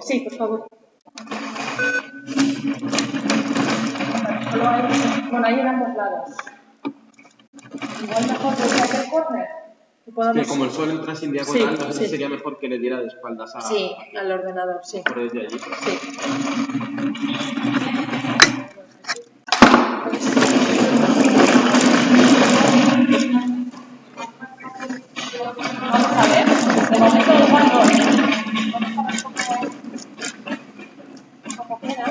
Sí, por favor. Solo hay, bueno, hay en ambos lados. Igual mejor desde aquel corner. Que como el sol entra sin diagonal, sí, no sé si sería mejor que le diera de espaldas al ordenador, sí. Por desde allí. Sí. Vamos a ver. De momento igual no. Vamos a ver cómo queda.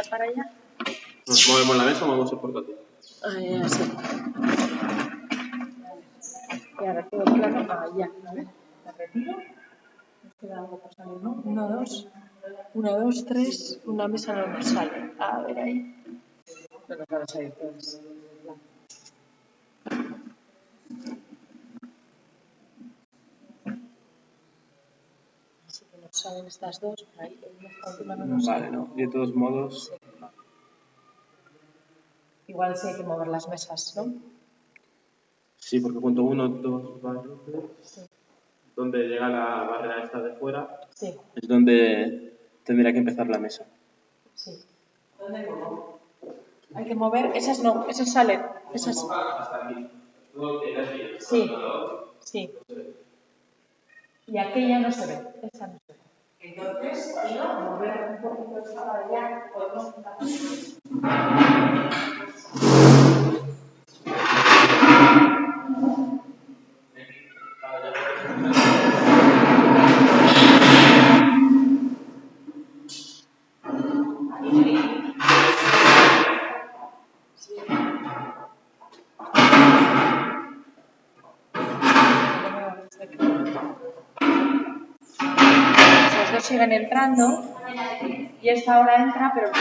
Para allá. ¿Nos movemos la mesa o movemos el portátil? Así. Y ahora todo plano. Ya. A ver. La retiro. Nos queda algo por salir, ¿no? 1, 2. 1, 2, 3. Una mesa no nos sale. A ver ahí. No nos van a salir todas. Así que nos salen estas dos. Ahí, esta última no nos sale. Vale, no. De todos modos. Sí. Igual sí hay que mover las mesas, ¿no? Sí, porque cuento 1, 2, 4, 3. Sí. Donde llega la barrera esta de fuera. Sí. Es donde tendría que empezar la mesa. Sí. ¿Dónde pongo? Hay que mover. Esas no, esas salen. Esas. Hasta aquí. Sí. Sí. Y aquella no se ve. Esa no se ve. Entonces, mover un poquito esta para allá. Podemos juntar. Los dos siguen entrando y esta ahora entra, pero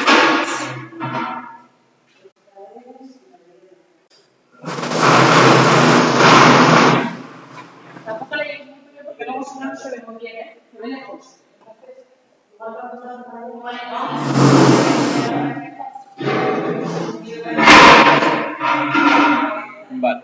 tampoco le llegues muy bien porque luego si no se ve muy bien, ¿eh? Se ve lejos. Entonces, igual Vale.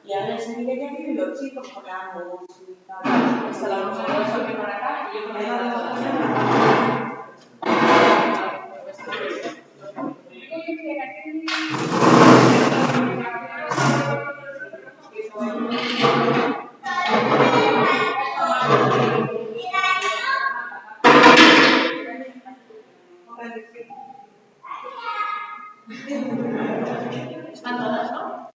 Y ahora se viene ya y los chicos pagamos. hasta la vamos a ver para acá y yo creo están todas, ¿no?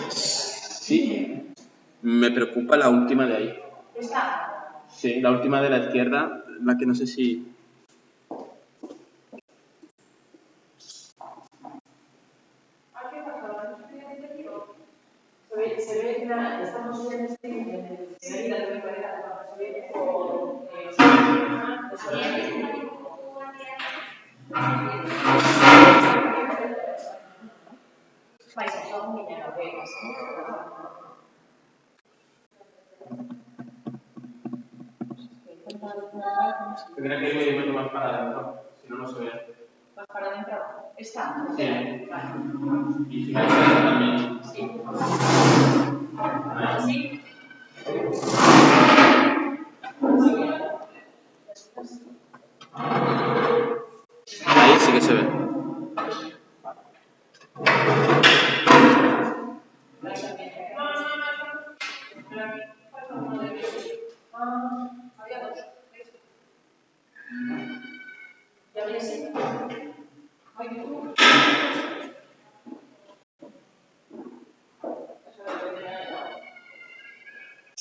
Sí. Me preocupa la última de ahí. ¿Esta? Sí, la última de la izquierda, la que no sé si... Se ve que estamos en este Tendría que ir medio metro más para adentro, si no, no se ve. ¿Más para adentro? ¿Esta? Sí. Vale. Y si me también. Sí. ¿Sí? Ahí sí que se ve. Había dos. ¿Ya había sido?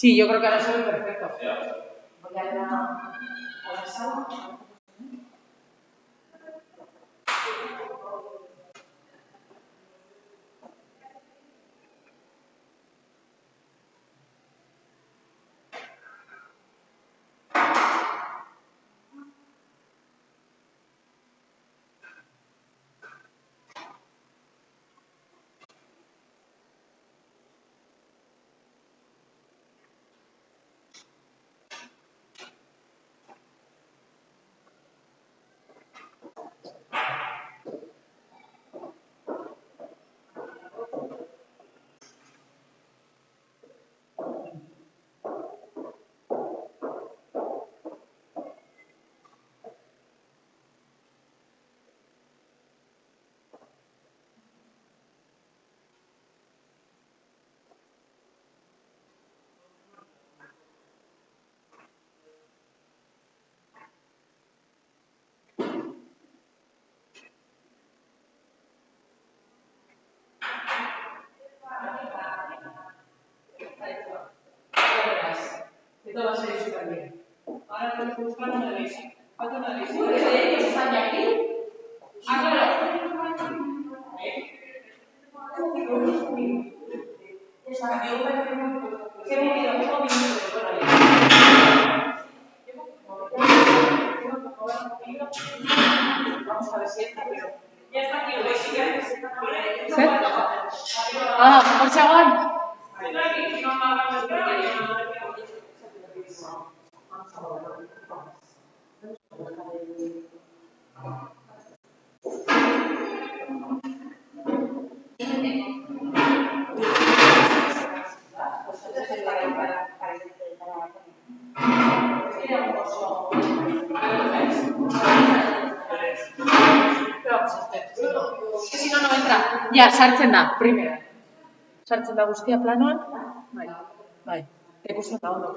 Sí, yo creo que ahora se ve perfecto. Voy a la sala. Esto va a salir súper bien. Ahora tenemos que buscar una de esas. Falta una de esas. ¿Ellos están ya aquí? Ah, claro. Vamos a ver si entra, pero ya está aquí. Ah, por segon. Si no, no entra. Ja, sartzen da, primera. Sartzen da guztia planoan. Bai, bai. Ikusten da ondo,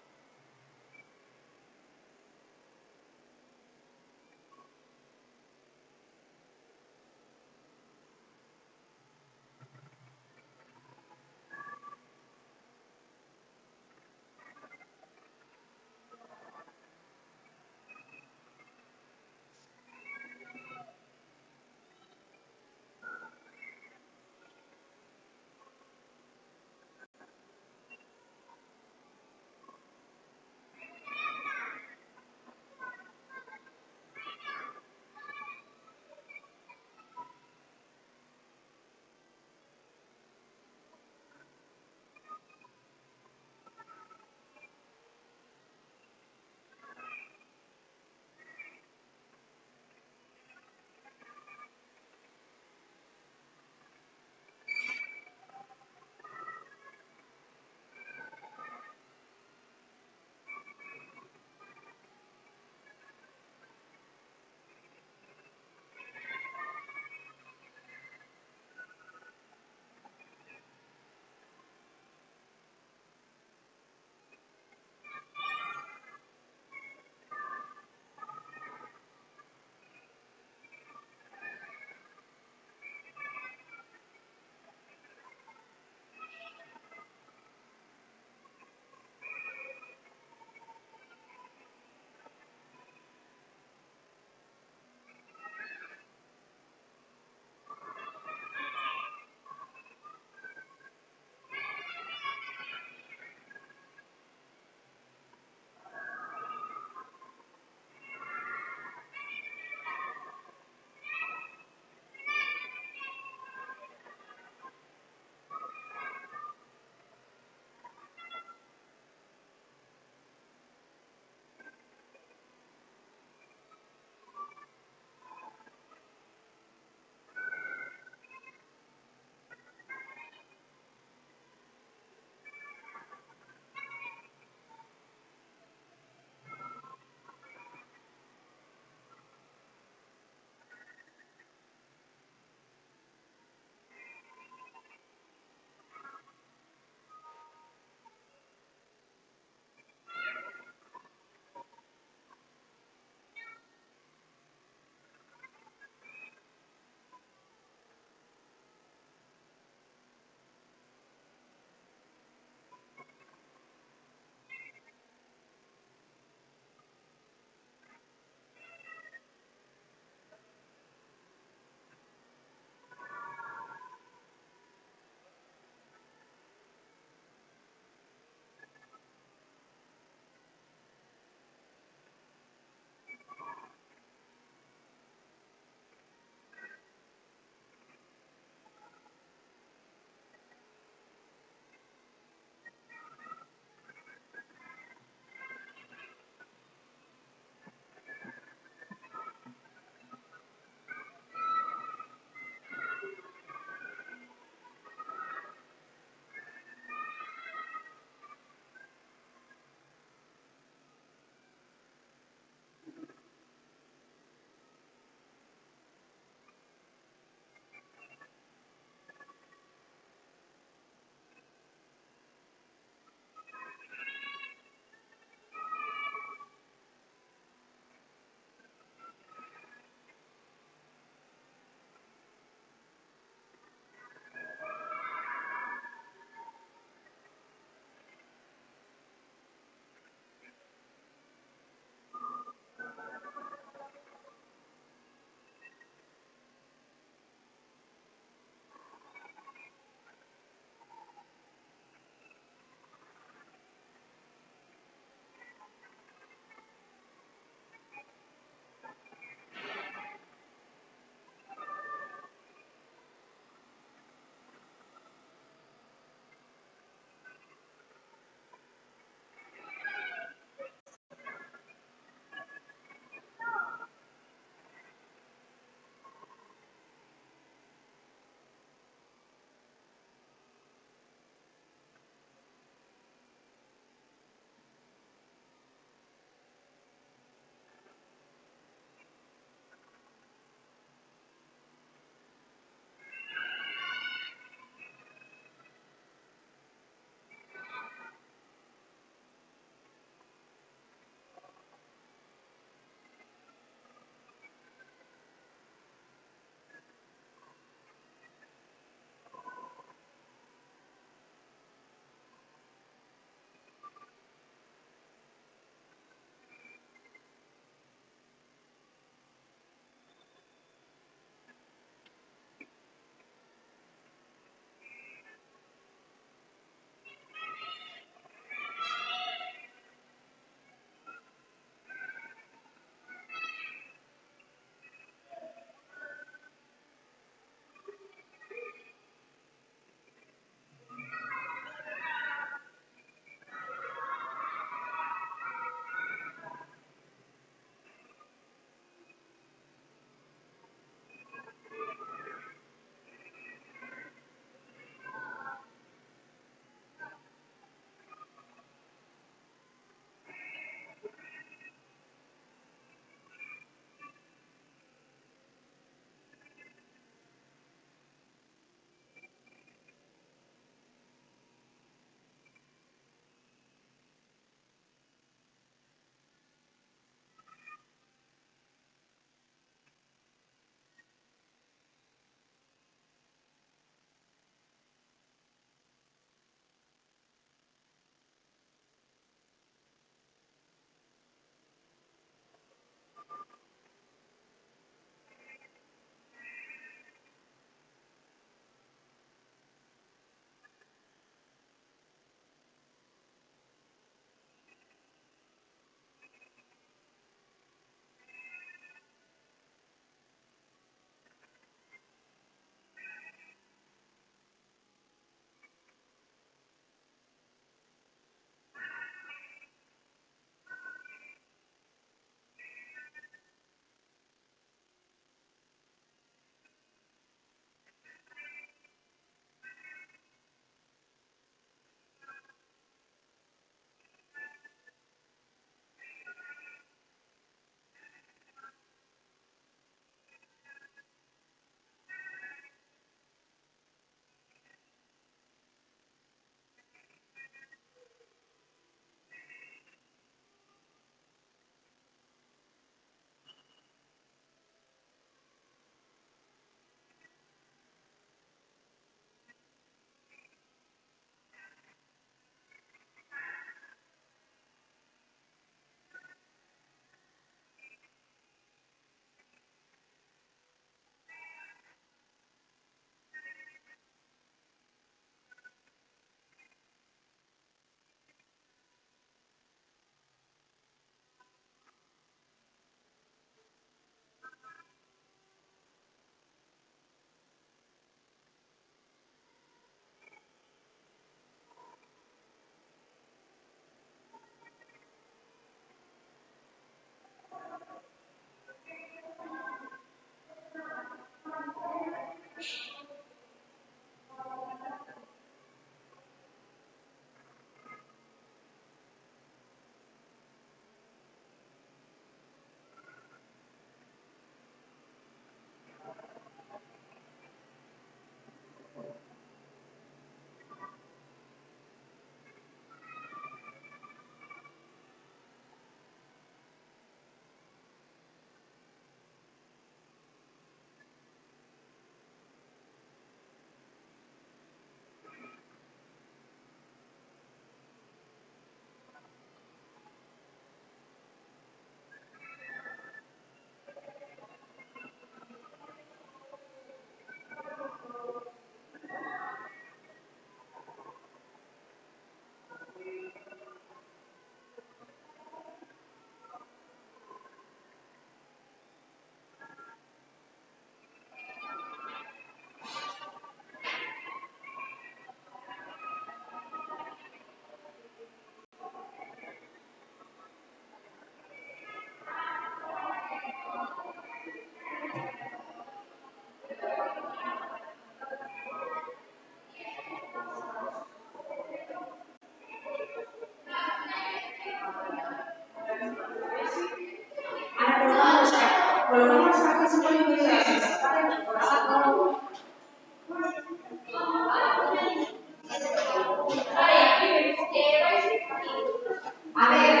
A ver,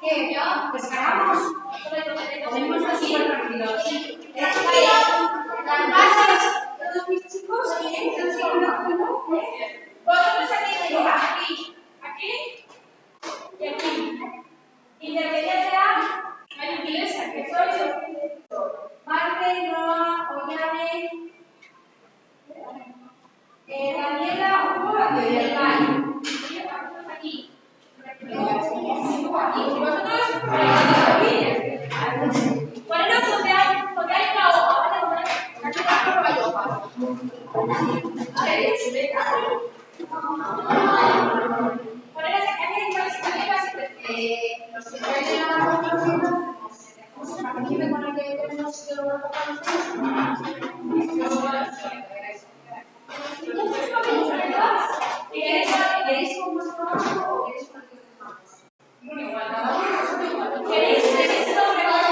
¿qué? Pues ganamos. Tenemos que ser tranquilos. Las bases, todos mis chicos, vosotros aquí, aquí y aquí. Intermediate A, hay un iglesia, que sois Marte, Noa, Ollane, Daniela, Hugo y Elvay. Aquí. Poneros donde hay una hoja, ¿vale? Aquí abajo no hay hoja. Poneros aquí, los que traen la participen con el que tenemos que lo ¿Queréis con vuestro trabajo o queréis con el que os dejamos? ¿Queréis sobre todo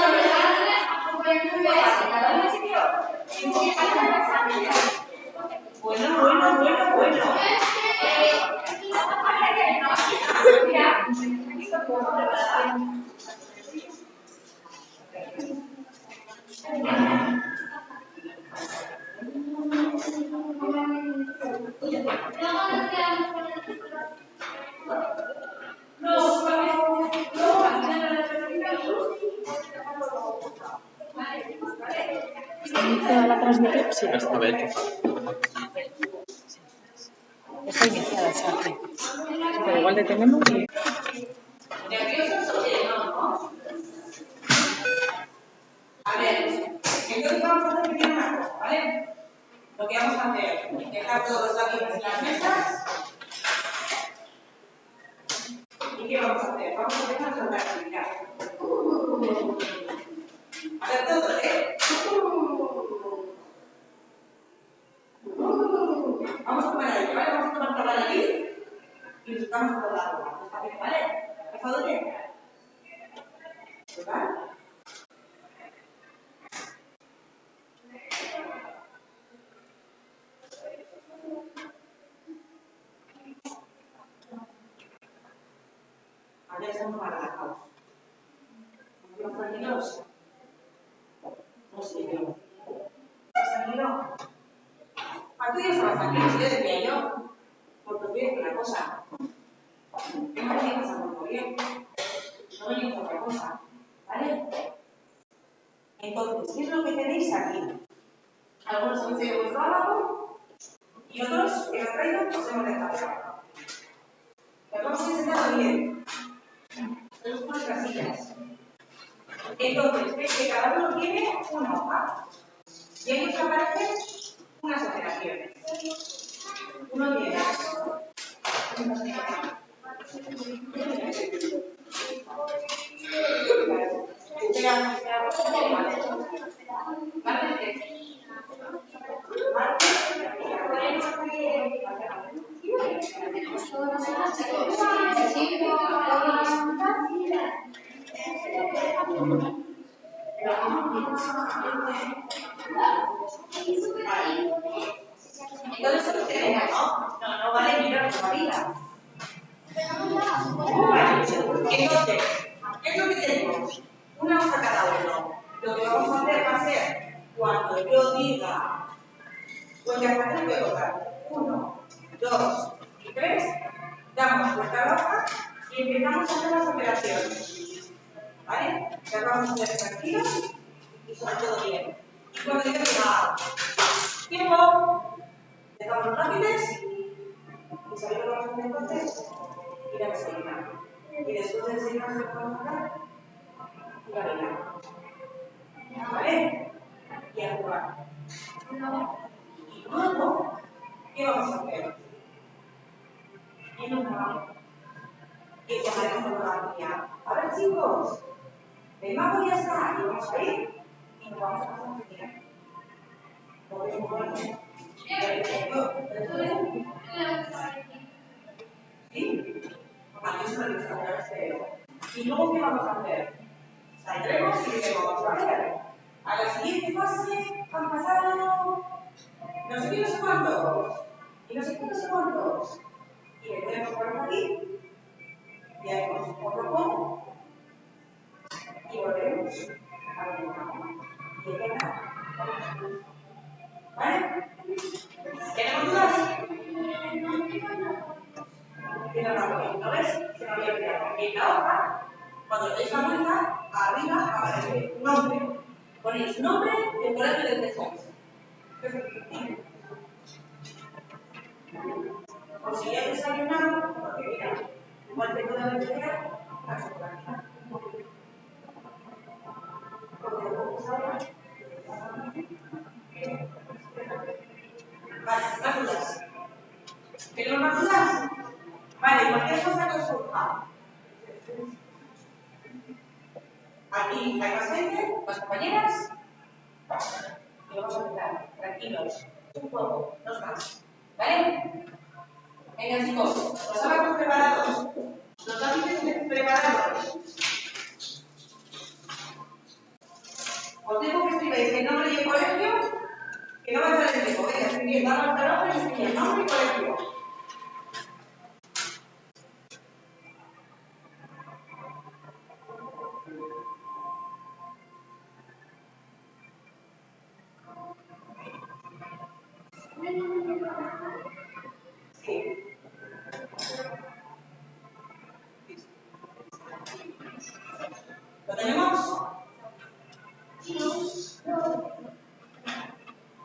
¿Está iniciada la transmisión? Sí. Está bien. Está iniciada, exacto. Pero igual detenemos y... A ver, entonces vamos a hacer primero una cosa, ¿vale? Lo que vamos a hacer es dejar todos los lápices en las mesas. ¿Y qué vamos a hacer? Vamos a dejar de practicar. A ver todo, ¿eh? Vamos a tomar aire, ¿vale? Vamos a tomar por la nariz y buscamos por la boca. ¿Está bien, vale? ¿Empezado bien? ¿Verdad? Ahora estamos más relajados. ¿Estamos tranquilos? No sé yo. ¿Estás tranquilo? ¿A tú ya estabas tranquilo? Yo decía yo. Porque os voy a decir una cosa. Tengo que pasar muy bien. No venimos a otra cosa. ¿Vale? Entonces, ¿qué es lo que tenéis aquí? Algunos habéis hecho vuestro trabajo y otros que lo traigan os hemos dejado trabajo. Pero vamos a intentarlo bien. Tenemos unas casillas. Entonces, veis que cada uno tiene una hoja. Y ahí os aparecen unas operaciones. Uno tiene. Entonces, ¿qué tenemos? No vale mirar por la vida. Entonces, ¿qué es lo que tenemos? Una hoja cada uno. Lo que vamos a hacer va a ser, cuando yo diga, pues hasta 3 voy a contar. 1, 2 y 3, damos vuelta a la hoja y empezamos a hacer las operaciones. ¿Vale? Ya vamos a hacer tranquilos y sobre todo bien. Y cuando diga tiempo, dejamos los lápices y sabéis lo que vamos a hacer entonces, ir a desayunar. Y después de desayunar, ¿qué vamos a hacer? Ir a bailar. ¿Vale? Y a jugar. Y luego, ¿qué vamos a hacer? En un mago. Y llamaremos fotografía. A ver, chicos, el mago ya está. Y vamos a ir vamos a pasar a seguir. ¿Sí? Aquí es una lista. ¿Y luego qué vamos a hacer? Saldremos y diremos, vamos a ver. A la siguiente fase han pasado no sé qué, no sé cuántos. Y no sé qué, no sé cuántos. Y le ponemos por aquí. Y haremos otro poco. Y volvemos a lo mismo. Y queda. ¿Vale? ¿Tenemos dudas? Tiene razón. ¿No ves? Se me había olvidado. En la hoja, cuando deis la vuelta, arriba aparece un nombre. Ponéis nombre del colegio del que sois. Por si ya desayunado, porque mira, igual tengo la biblioteca, la sobrante. Porque luego sabrá. Vale, más dudas. ¿Tenemos más dudas? Vale, cualquier cosa que os surja. Aquí hay más gente, más compañeras. Y vamos a empezar. Tranquilos. Un juego, no es más. ¿Vale? Venga, chicos, los abacos preparados. Los lápices preparados. Os digo que escribáis el nombre y el colegio, que no va a estar en el tiempo. Venga, escribid, vamos a la hoja y escribid el nombre y colegio. Sí. ¿Lo tenemos?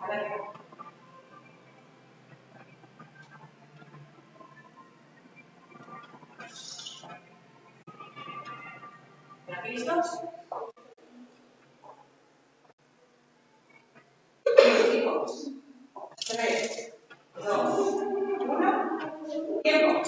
A ver. ¿Aquí listos? Chicos. 3, 2, 1. Tiempo.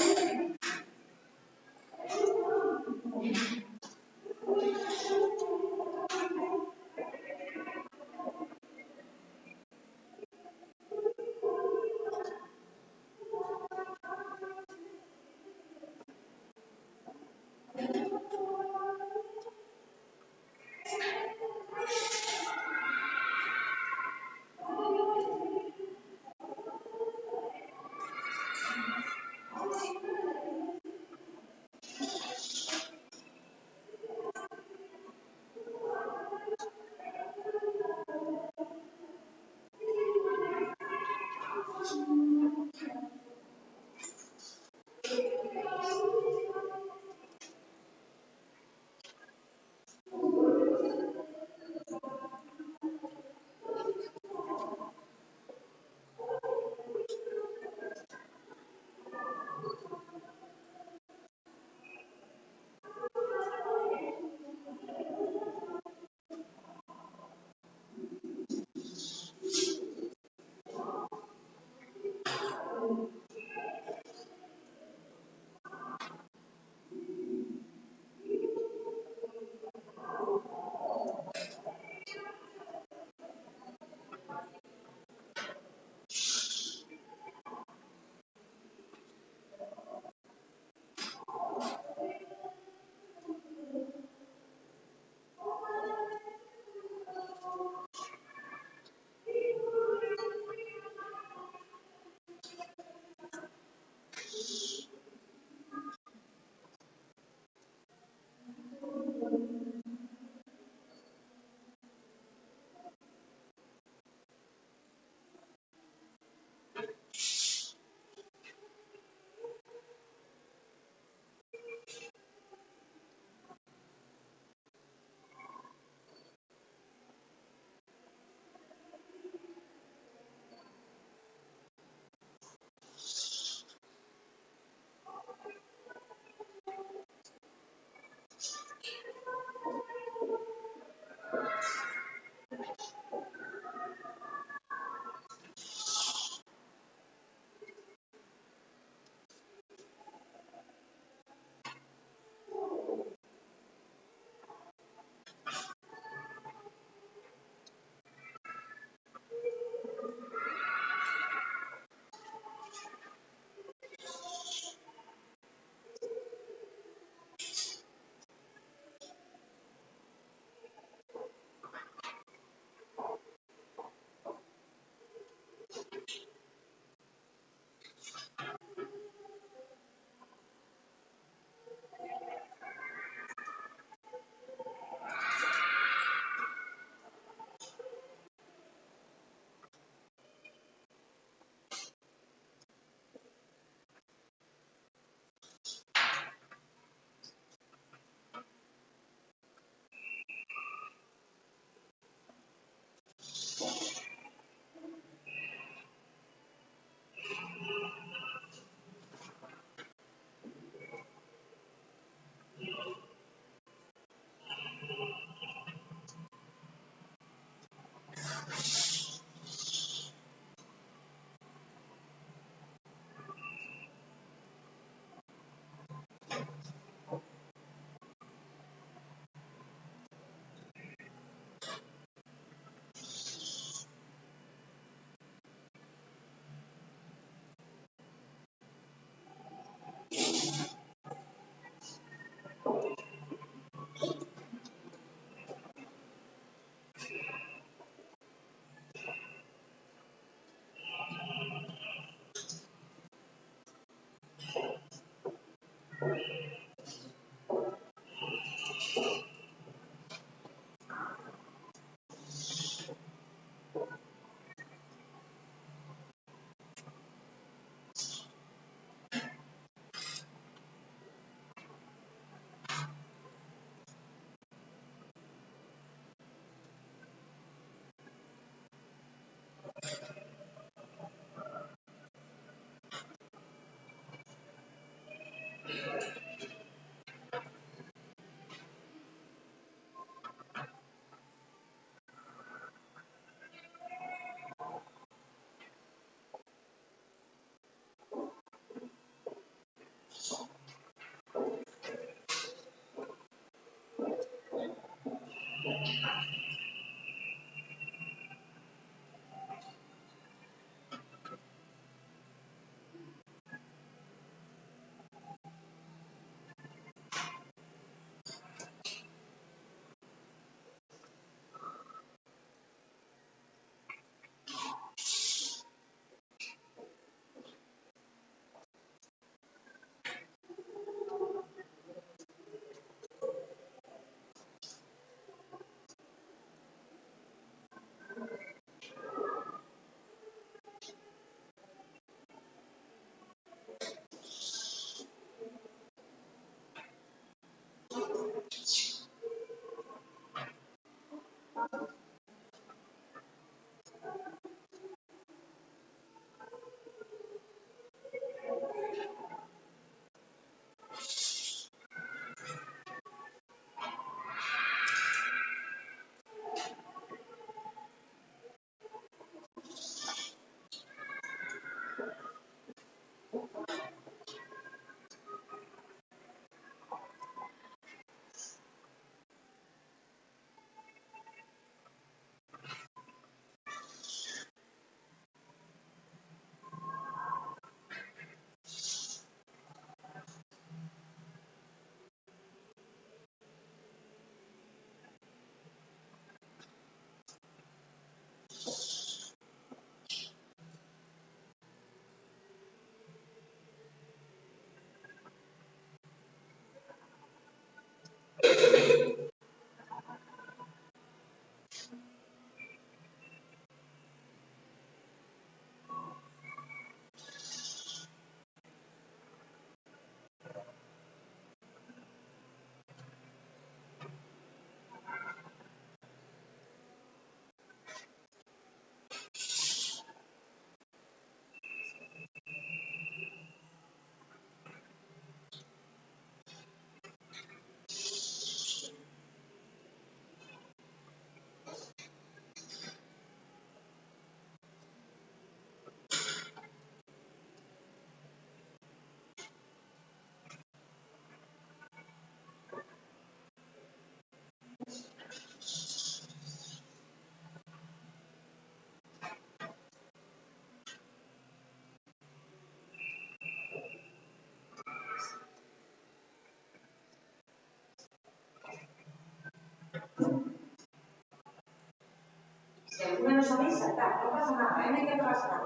Si alguna no sabéis, saltar, no pasa nada, no hay que pasar,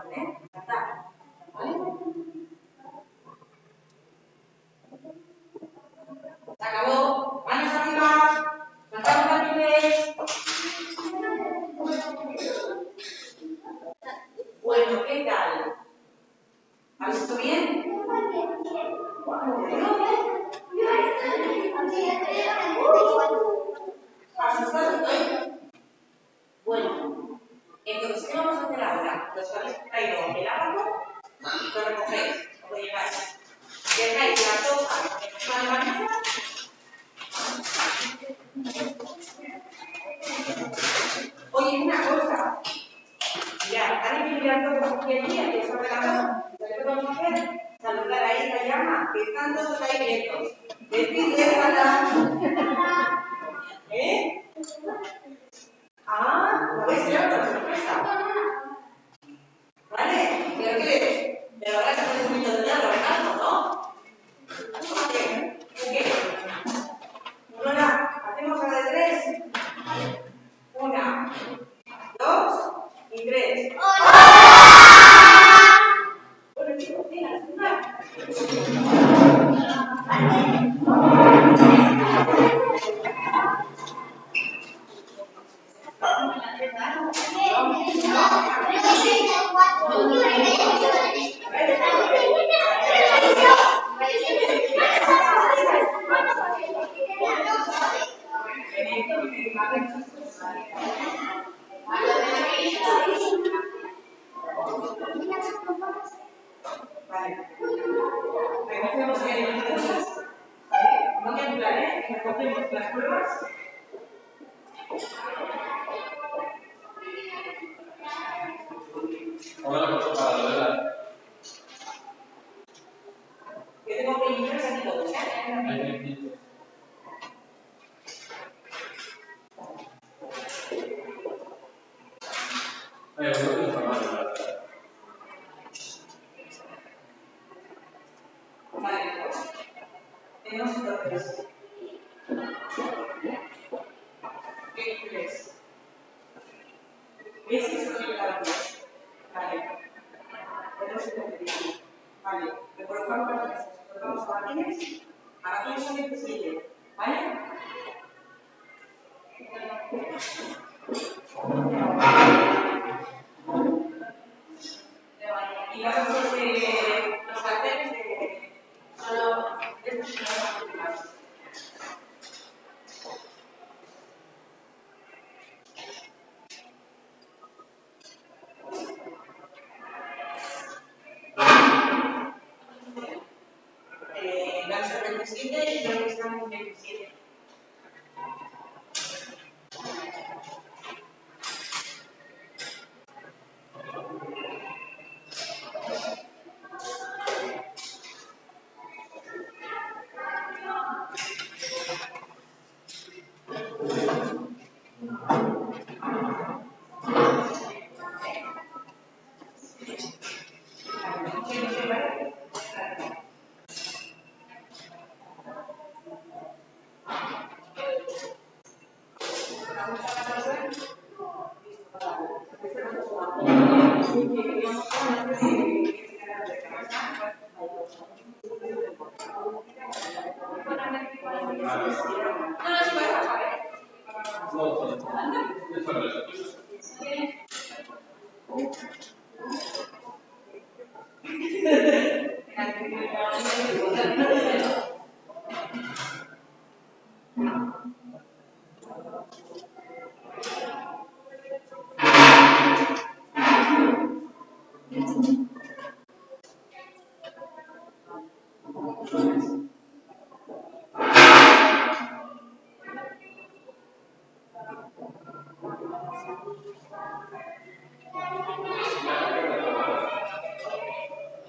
saltar, ¿vale? Se acabó, manos arriba, saltamos rápidos. Bueno, ¿qué tal? ¿Habéis hecho bien? ¿Asustados estoy? Bueno, entonces, ¿qué vamos a hacer ahora? Los que habéis traído el abajo, lo recogéis, lo lleváis. Dejáis las hojas encima de la mesa. Oye, una cosa. Mirad, alguien que mirar todo aquí el día, que está regalado, lo que vamos a hacer, saludar a esta llama, que están todos ahí quietos. Decirle hola. ¿Eh? Ah, ¿lo veis? Era otra sorpresa. ¿Vale? Pero que de verdad que hace un poquito de día, ¿verdad? ¿No? ¿Qué? ¿Qué? Lola, hacemos a la de 3. 1, 2 y 3. Bueno, chicos, venga, Las pruebas. Ahora la cosa para la verdad. Yo tengo que ir aquí todos, ¿eh? Vale, pues. Tenemos entonces. ¿Qué crees? ¿Ves que es lo que cada uno? Vale. Tenemos el objetivo. Vale. Le colocamos las mesas. Colocamos a Martínez. A Martínez son 27. ¿Vale? Y vas a hacer los carteles de solo estos que no van a utilizar. Van a ser 27 y creo que están en 27.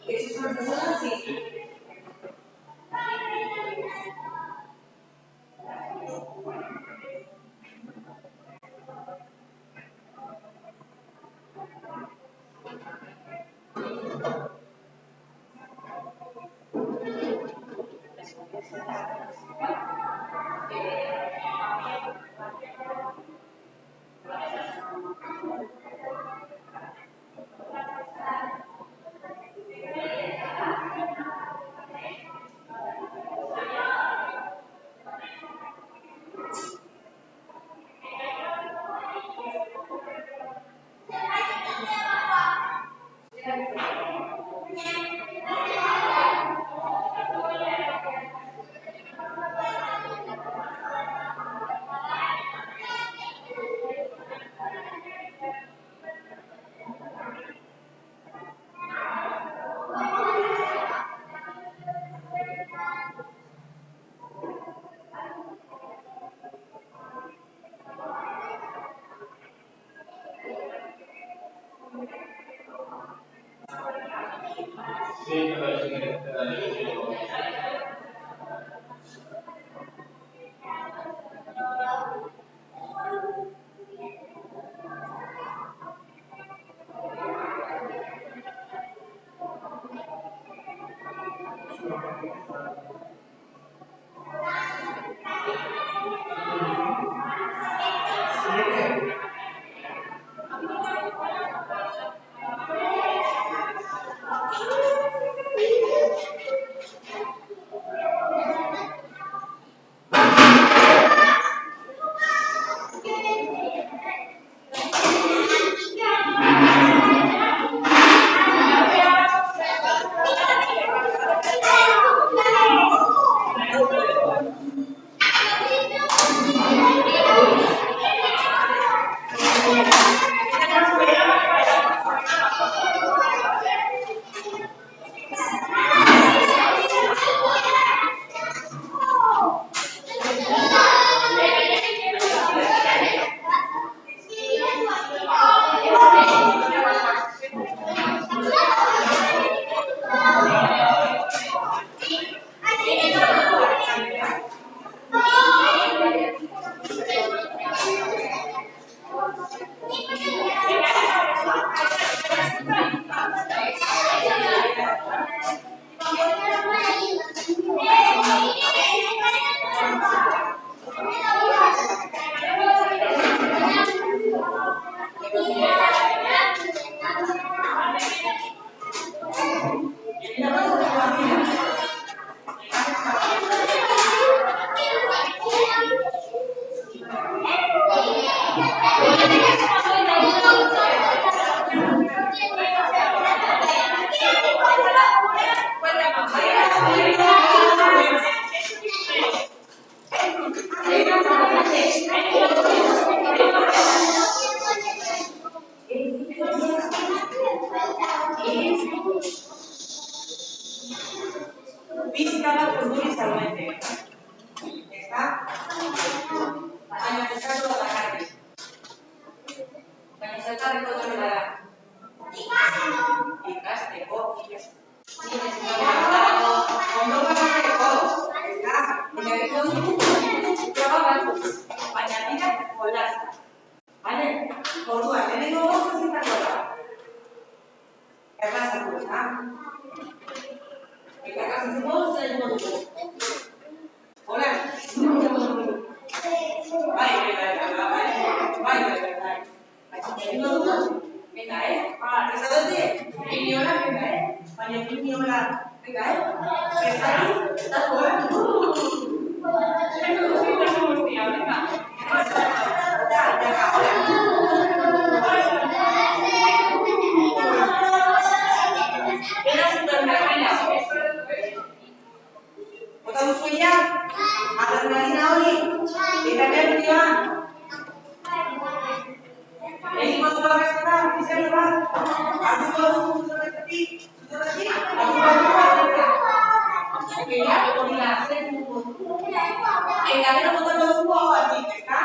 ¿Eso es una persona? Sí. zertarako da. Ikasteko. Ondo bakarreko. Eta egiten dugu proba batzuk. Baina dira jolazta. Bale? Orduan, lehenengo gozo zitako da. Errazatu, eta? Eta kasatzen gozo zer dugu. Hola? Bai. Venga, ¿esa dónde? Piñola, venga, Baina piñola, venga, Está jugando. Venga. Bota duzu ya, adrenalina hori, eta nervioa. Egin modu bagazena, izan bat, hartuko dugu zuzenetik, Eta gero botako dugu hau batik, ezta?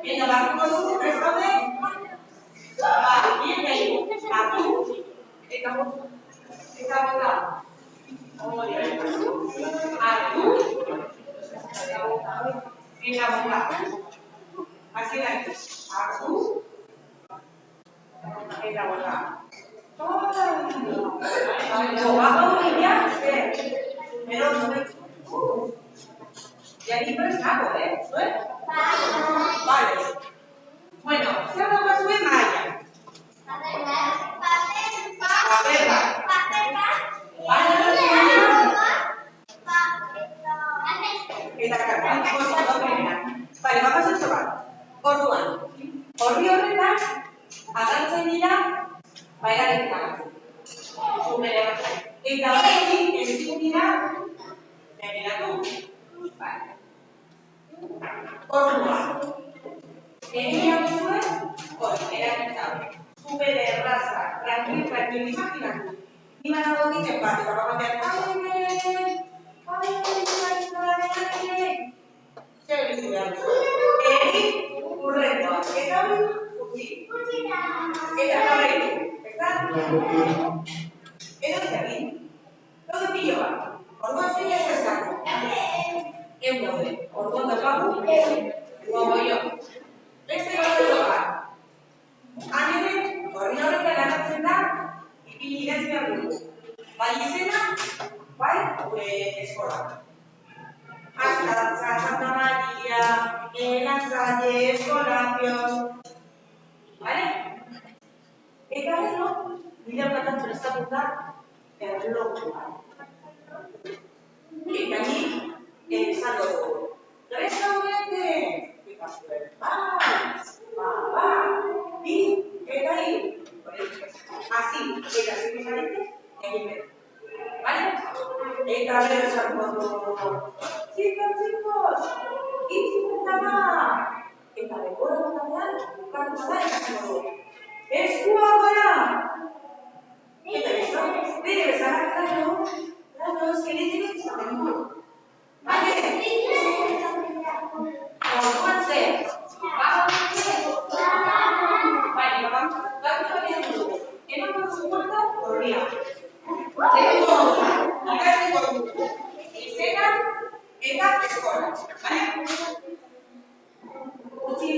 Eta barruko dugu, prestaude? Bien gehiago, hartu, eta bota. Hartu, eta bota. Hasi da, hartu, eta bota. Pero no me... Y aquí no es nada, ¿Zuen? Vale. Bueno, zer dauka zuen maia? Paper bat. Eta kartan. Vale, vamos a bat. Orduan. Horri horretan, agartzen dira, bairarekin agatzen. Eta horrekin, ezin dira, begeratu. Vale. Orduan. Egia zuen, erakintzau. Super erraza, tranquil, imaginatu. Nima nago egiten bat, eta batean, zer bizi behar du. Egin, urrendoa. Eta hori, utzi. Eta horretu. Eta zerrin. Daude pilo bat. Orduan zein ez ezako. Daude. Orduan daukagu. Gogoio. Beste gaude bat. Hanene, horri horretan ganatzen da, ipini idaz behar dugu. Bai izena, bai eskola. Azkatza, Santa Maria, Enatzaile, Eskolapion. Bale? Eta gero, nire horretan prestatuta erlojua. Eta ni, esango dugu. Restaurante! Eta zuen, bi, eta hi. Así, eta zimizarete, egin behar. Bale? Eta bero esango dugu. Chicos, itziketama! Eta dekora batean, bukatu da esango dugu. Eskua gora! Eta eso, bere bezarak lanos, genetik izaten du. Bale? Orduan zer? Baina, gauza behar dugu. Eman dugu guarda horria. Ikasteko dugu. Izena eta eskola. Bale? Utzi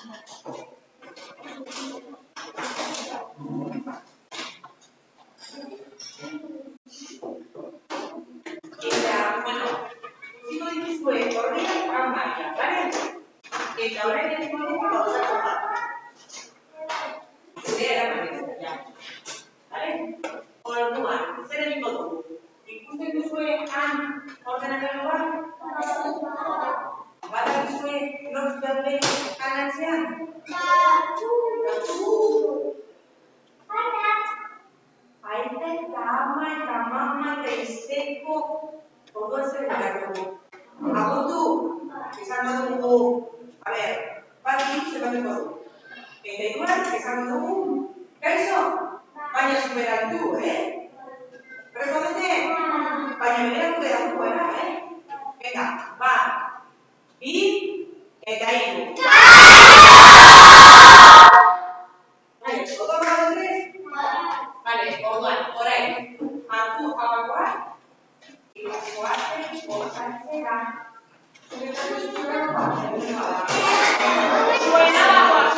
Eta, bueno, utziko dituzue horrean maila, bale? Eta horrek egiten dugu gauzatu bat. Zure eramanez, ja. Bale? Orduan, zer egingo dugu? Ikusten duzue han ordenagailu bat? Badakizue nortz daude han atzean? Aita eta ama eta mama eta izteko orduan zer egin dugu. Agotu, esango dugu, a ber, bat hitz emateko dugu. Eta igual, esango dugu, kaixo, baina superatu, Prepárate, baina berean geratu gara, Venga, bat, bi, eta hiru. Vale, ¿otra vez tres? Vale, orduan, orain, hartu abakoa, ibakoazen, osatzera. Zuen abakoa.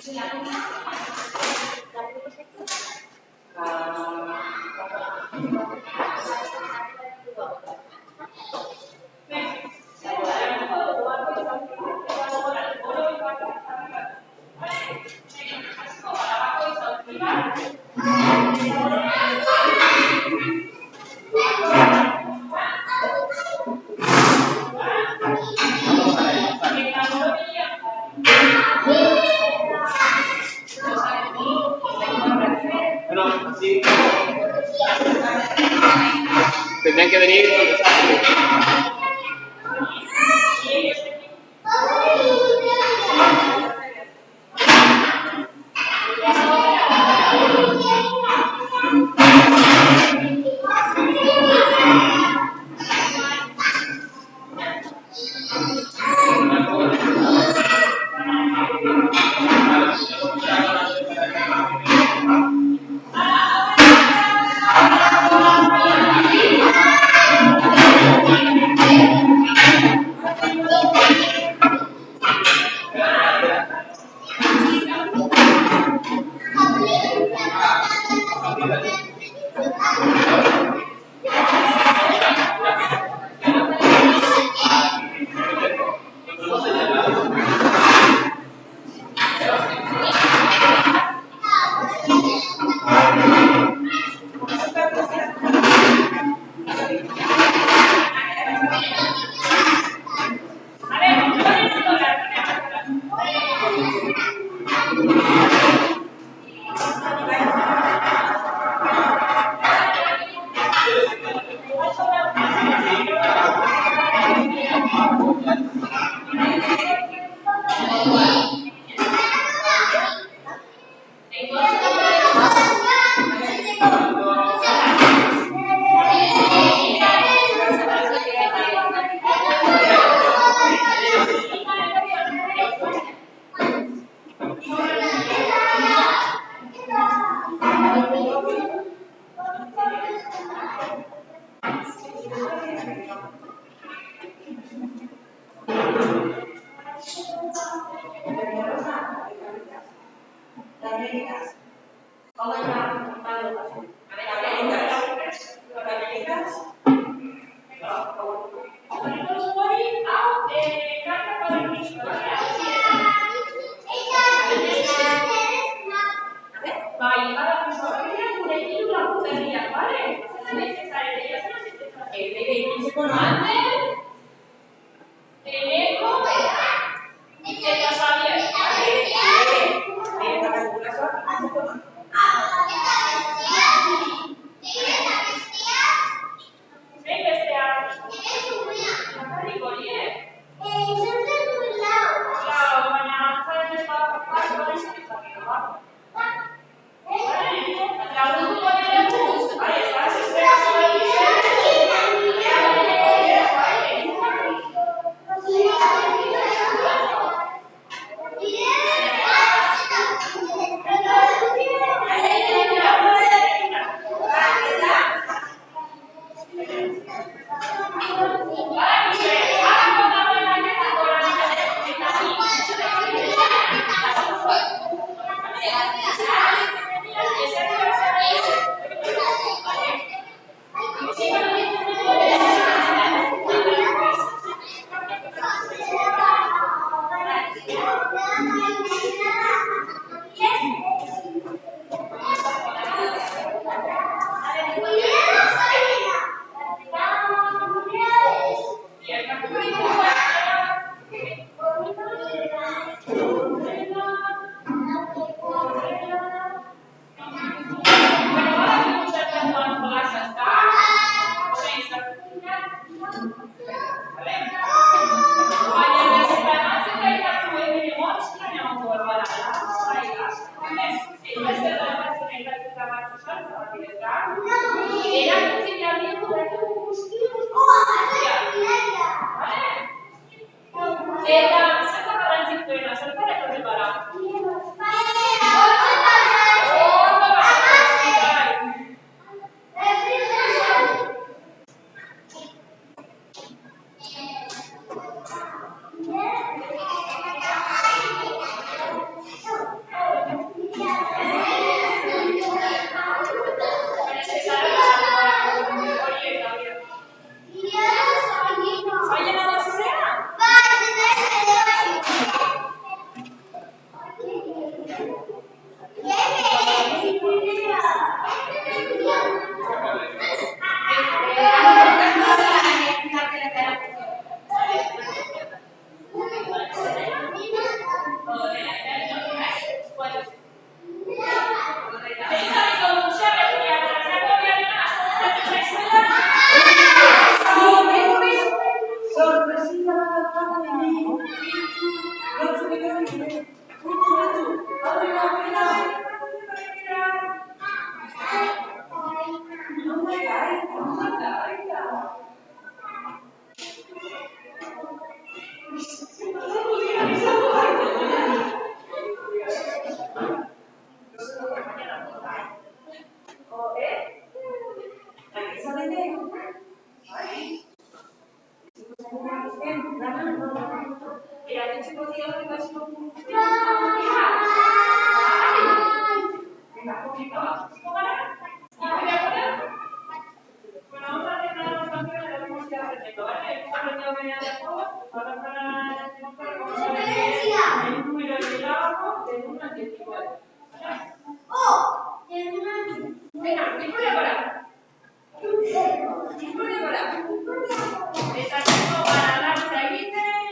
Bueno, así. Tendrían que venir donde salen. Venga, Victoria para. Victoria para. Eta txiko para dantza egiten.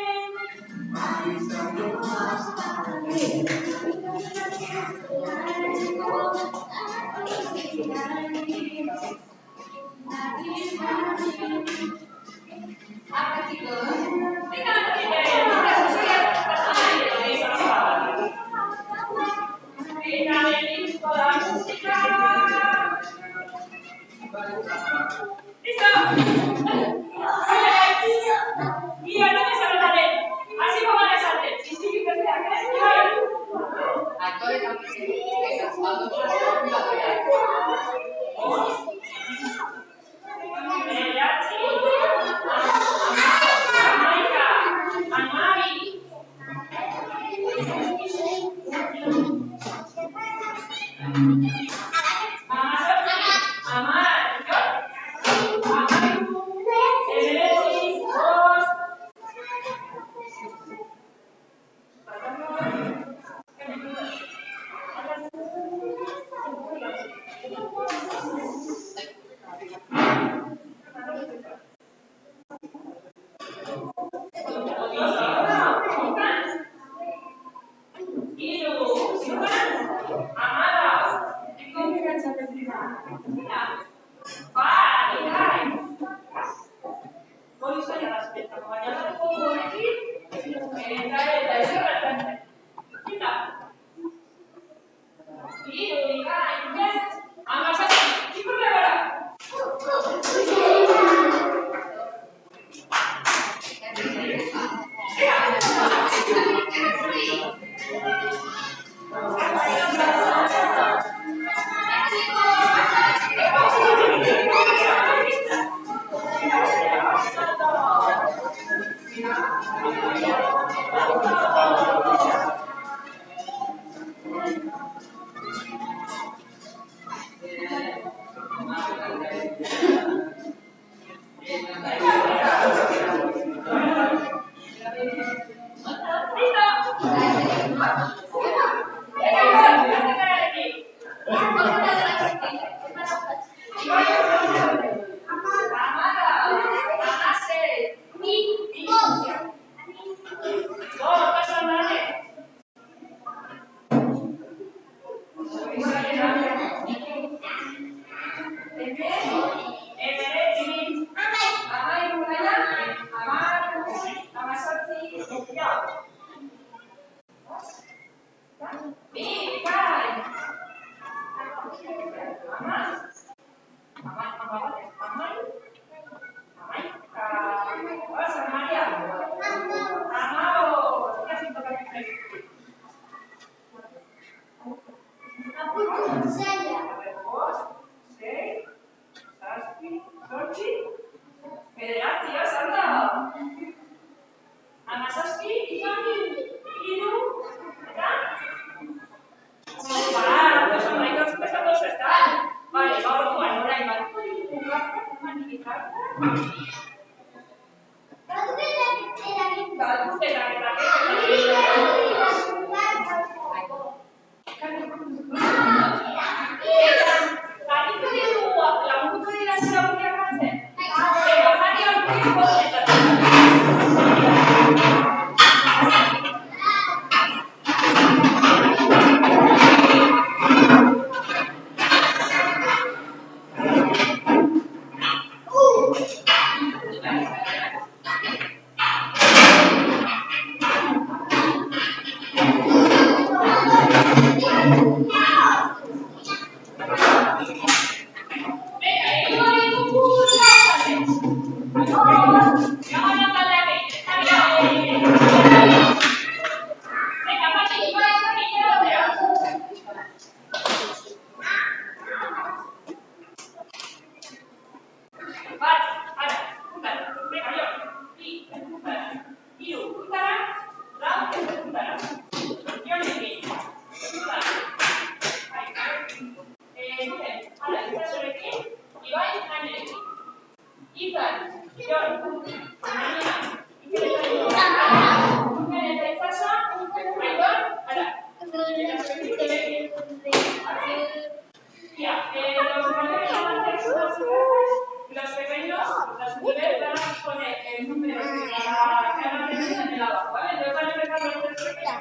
Los mayores van a hacer sus clases y los pequeños, las niveles van a poner el número de cada pequeño en el abajo, ¿vale? Entonces van a empezar los tres pequeños.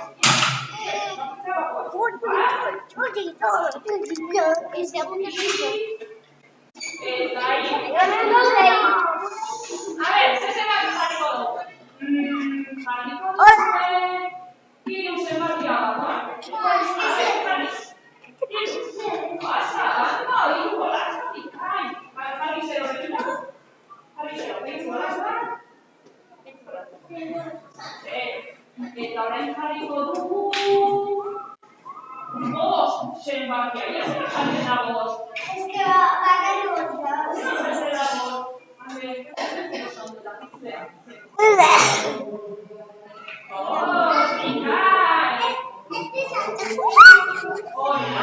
A ver, ¿qué se va a dejar todo? Virus se va a liar, ¿no? A ver, ¿qué pasa? No, hijo, las Harry se lo retira. Harry se lo retira. Ahora Harry du. Vos, Shembakia, ya se nos hace la voz. Es que va a caer otra. Se nos hace la voz. A ver, ¿qué son de la pizza? ¡Oh, Miguel! ¡Hola!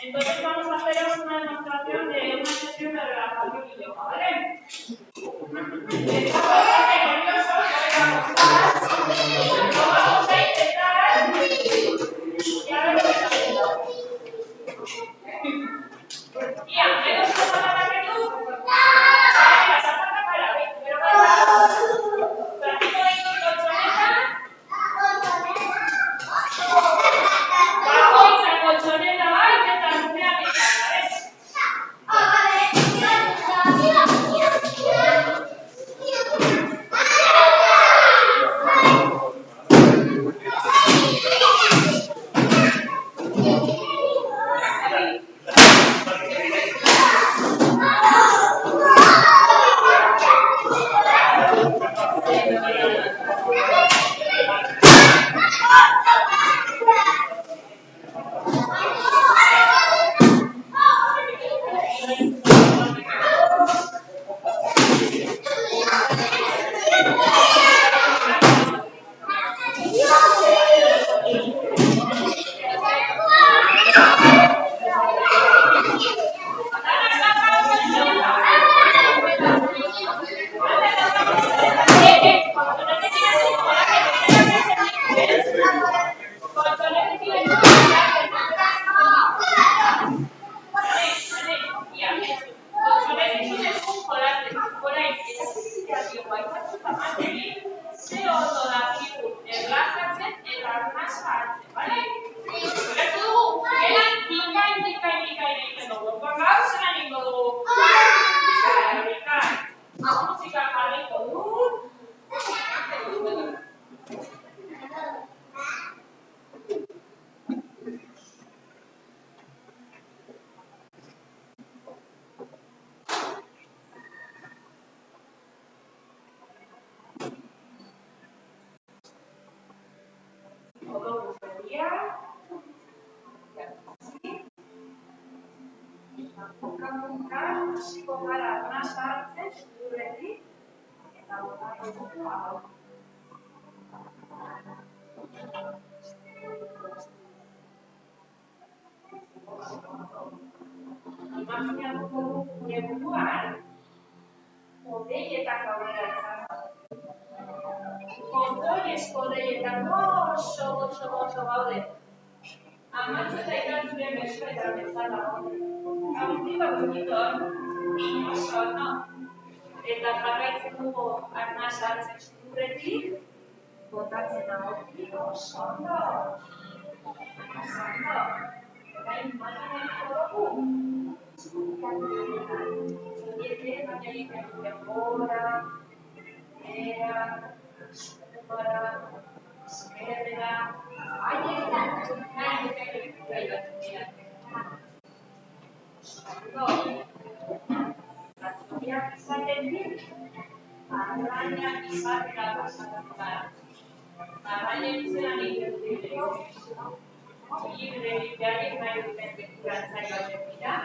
Entonces vamos a haceros una demostración de una sesión de relajación y yoga, ¿vale? Lo vamos a intentar y a ver qué tal. Tía, menos una palabra que tú. La zapata para ver, pero platito de colchoneta. Bajo la colchoneta, ¿vale? Que tal sea que ¿ves? jarriko dut. Odo guztia. Punka, hasiko gara arnasa hartzen, sudurretik, eta botako dugu hau. Imaginatuko dugu gure buruan, hodeietak aurrera izan. Kontoiezko hodeietak oso gaude. Amatxo eta ikantzuren besoetan bezala gaude. Gauztiko guztitor, inoso, no? Eta jarraitzen dugu arnasa hartzen sudurretik, botatzen ahotik oso ondo. Orain imaginatuko dugu. Zoriete, baina egiten duen gora, era, eskumara, eskerrera, haietan, nahi duten Batzoiak izaten dit, arrainak izatera pasatu gara. Arraien zelan egiten dut, libre egitearen nahi duten dekurantzaile baten dira.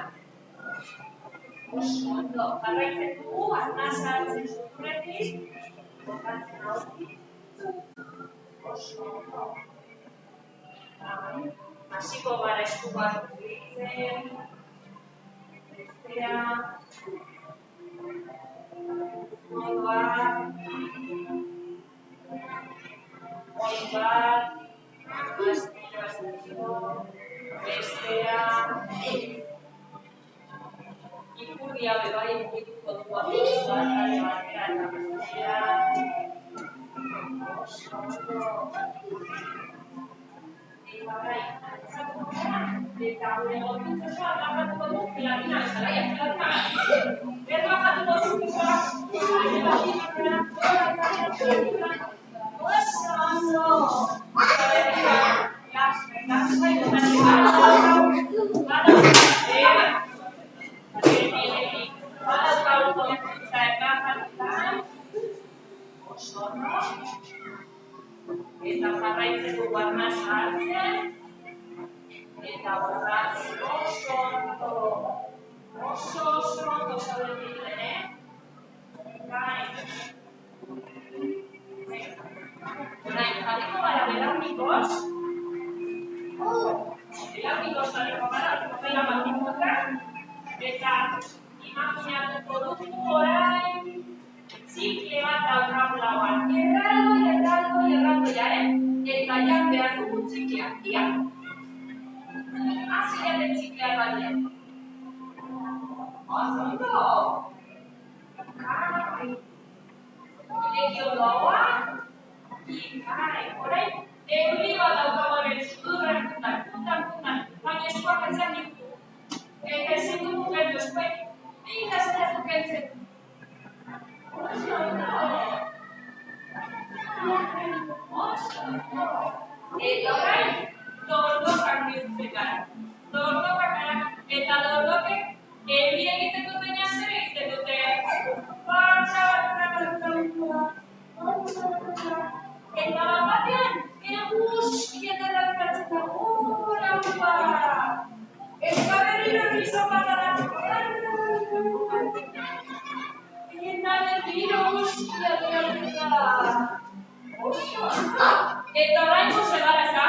Oso ondo, jarraitzen dugu, arnasa hartzen sudurretik, botatzen ahotik, oso ondo. Hasiko gara eskuak utilitzen, bestera, modu bat, bestera, ikurria bebai egituko dugu apurua talde batera eta bestera, oso ondo. Eta gure gorputzoa agarratuko du gelatina bezala, gelatina. Berba jatuko du pisoa, oso ondo. Eta berriro, lasai botatzen gara. Badaukagu gorputza engajatzen, oso ondo. Eta jarraitzen dugu arnasa hartzen, eta borratzen oso ondo zaudetik ere. Orain, jarriko gara belarmikoz. Belarmikoz jarriko gara, horrela matimotan. Eta imaginatuko dugu orain, txikle bat daukagula guan. Erraldo, jaren. Eta jan behar dugu txikleak. Ia. Hasi jaten txikleak batean. Ondo. Kai. Ileki ondo haua. Kai. Orain, euri bat daukagoaren sudurren puntan. Baina eskuak entzan ditu. Eta ezin dugu gertu eskuek. Egin ez duk entzun. Oso ondo. Eta orain, dordokak bihurtzen gara. Dordokak gara. Eta dordokek euri egiten dutenean zer egiten dute. Eta batean, eguzkien errapikatzen da. Eta berriro gizon bat eta berriro guzkia dira. Eta orain goze gara ez da?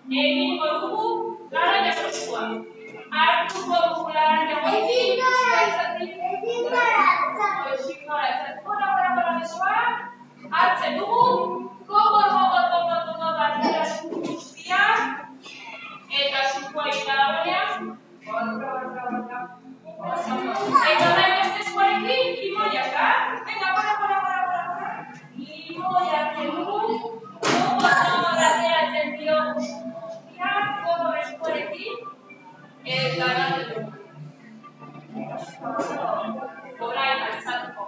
Egingo dugu gara jasotzua. Hartuko dugu gara jasotzua. Gora besoa. Hartzen dugu. Gogo batera zuku guztia. Eta zukua ikarabenean. Borra. Eta orain beste eskuarekin limoiak da. Venga, bora. Limoiak dugu. Gogo ateratzen dio. Gogo eskuarekin. Eta gara dugu. Orain altzatuko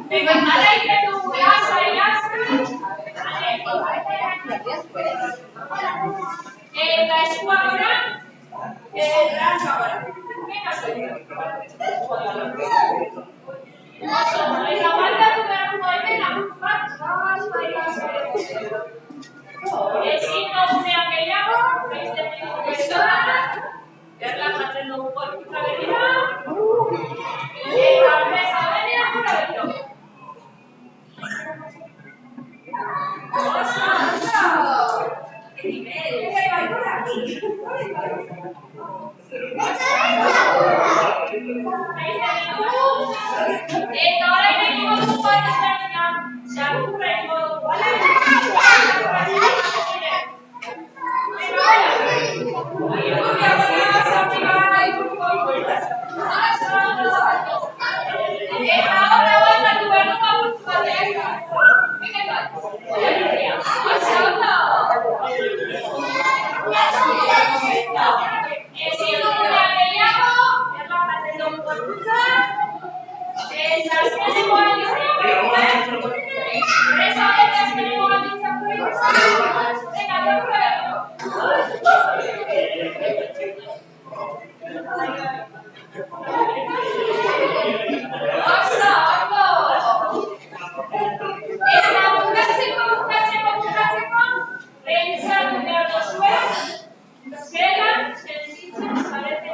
Venga, ahora dice tú, lastra y lastra. La escuela ahora, rasca ahora. Venga, soy. Venga, aguanta tu verbo, venga, Esito une aquellago, este tipo de soda, relájate un poco la bebida, esta mesa media por la bebida. ¡Osa! ¡Qué nivel! ¡Qué va por aquí! Ahora venimos un poco de terminar. Se aburre el modo, ¿vale? Ahora aguanta tu verbo por tu pareja. ¿Qué tal? Si el nombre que llamo, es la parte de un conductor. Las que tengo a lista por esa vez las que tengo a lista por venga, yo pruebo. Pensar en los suelos, quedan sencillos, parecen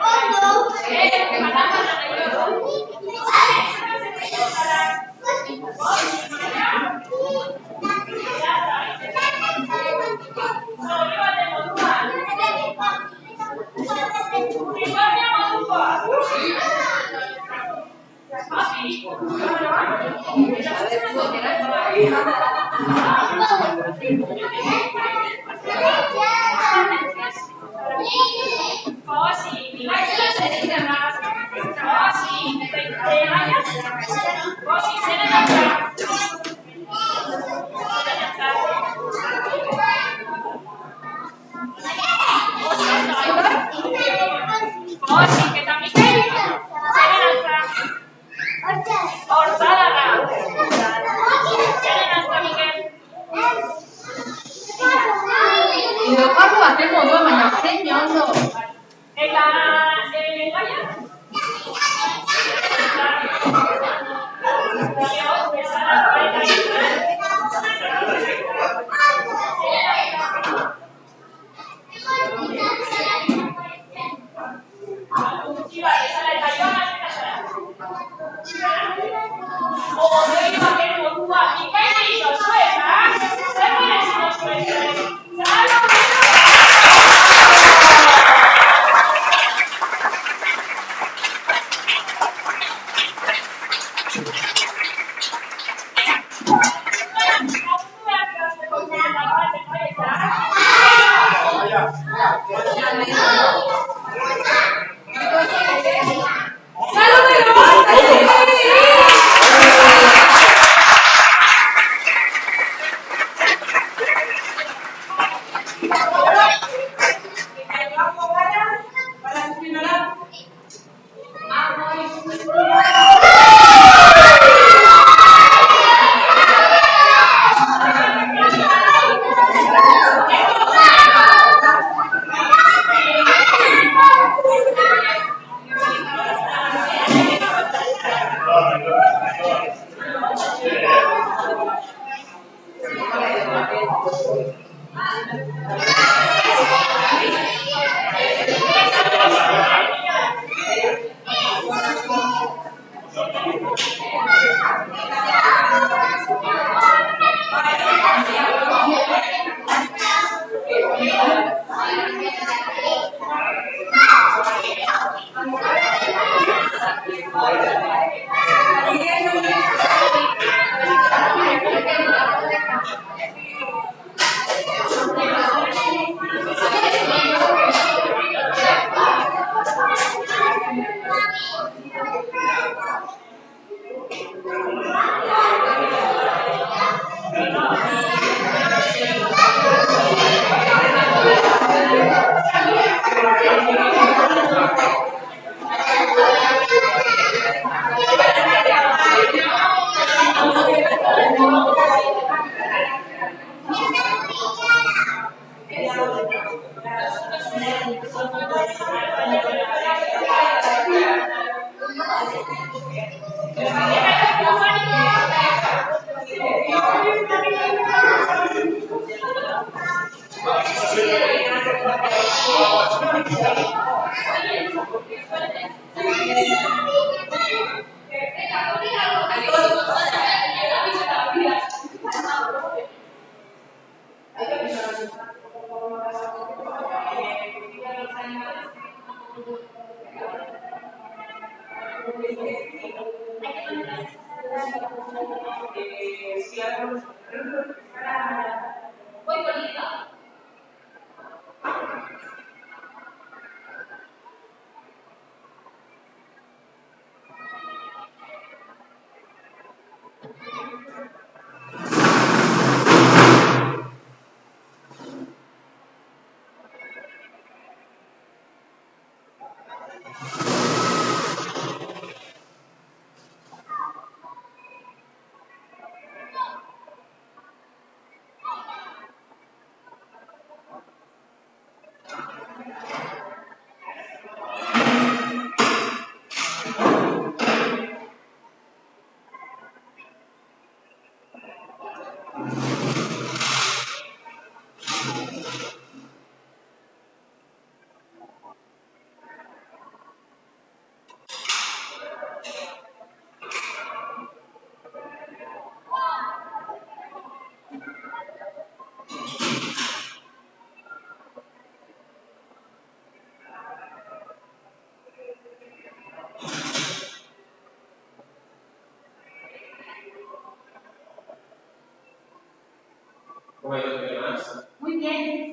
Voy bonita. ¿Cómo ha ido el más? Muy bien.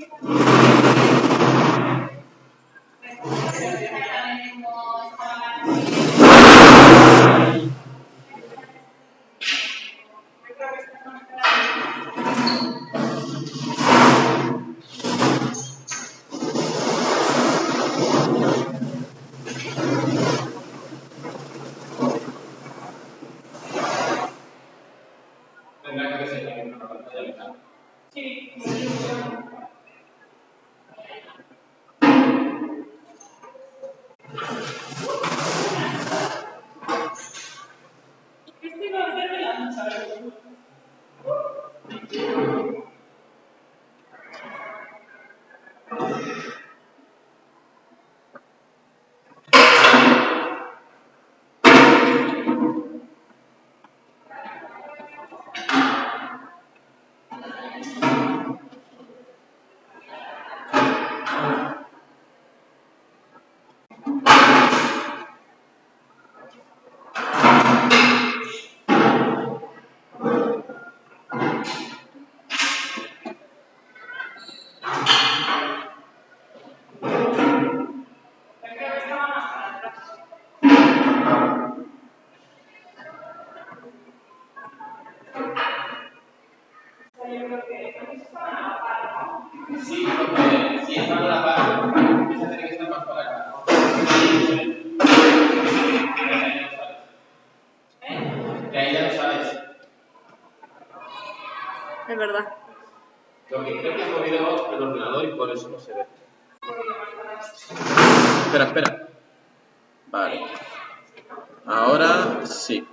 Tendrá que ser en una pantalla. Sí. Este va a ser de la noche, Sí, porque si está a la par, esa tiene que estar más para acá. Que ahí ya lo sabes. Es verdad. Lo que creo que ha movido el ordenador y por eso no se ve. Espera, espera. Vale. Ahora sí.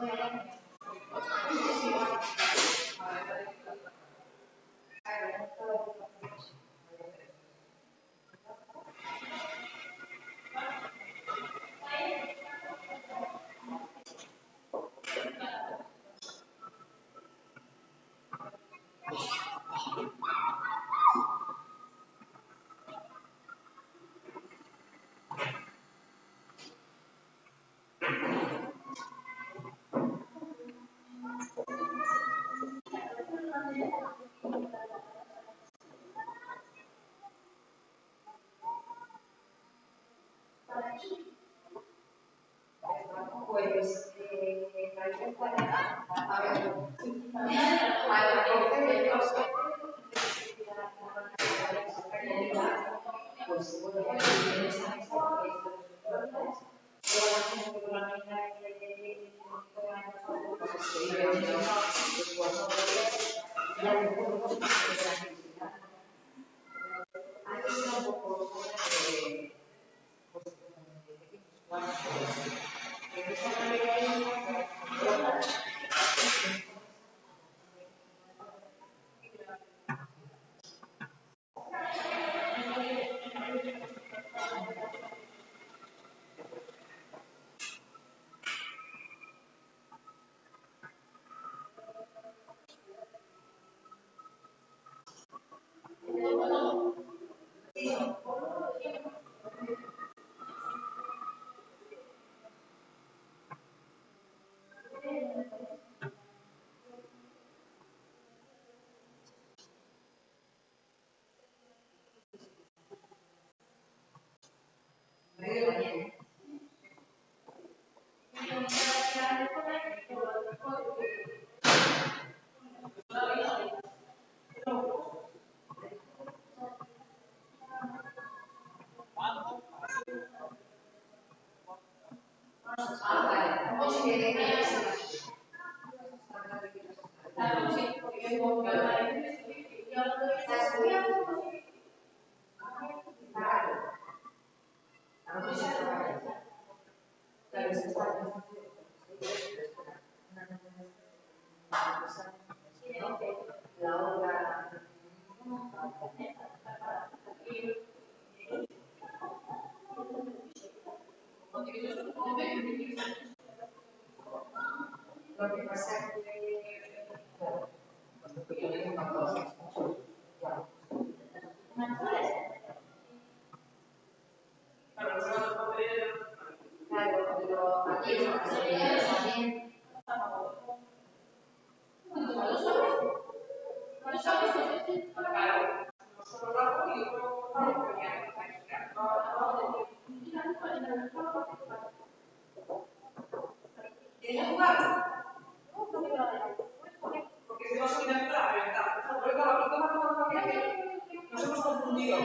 Pues, ¿quieres jugar? Porque si no se viene a la verdad. Nos hemos confundido.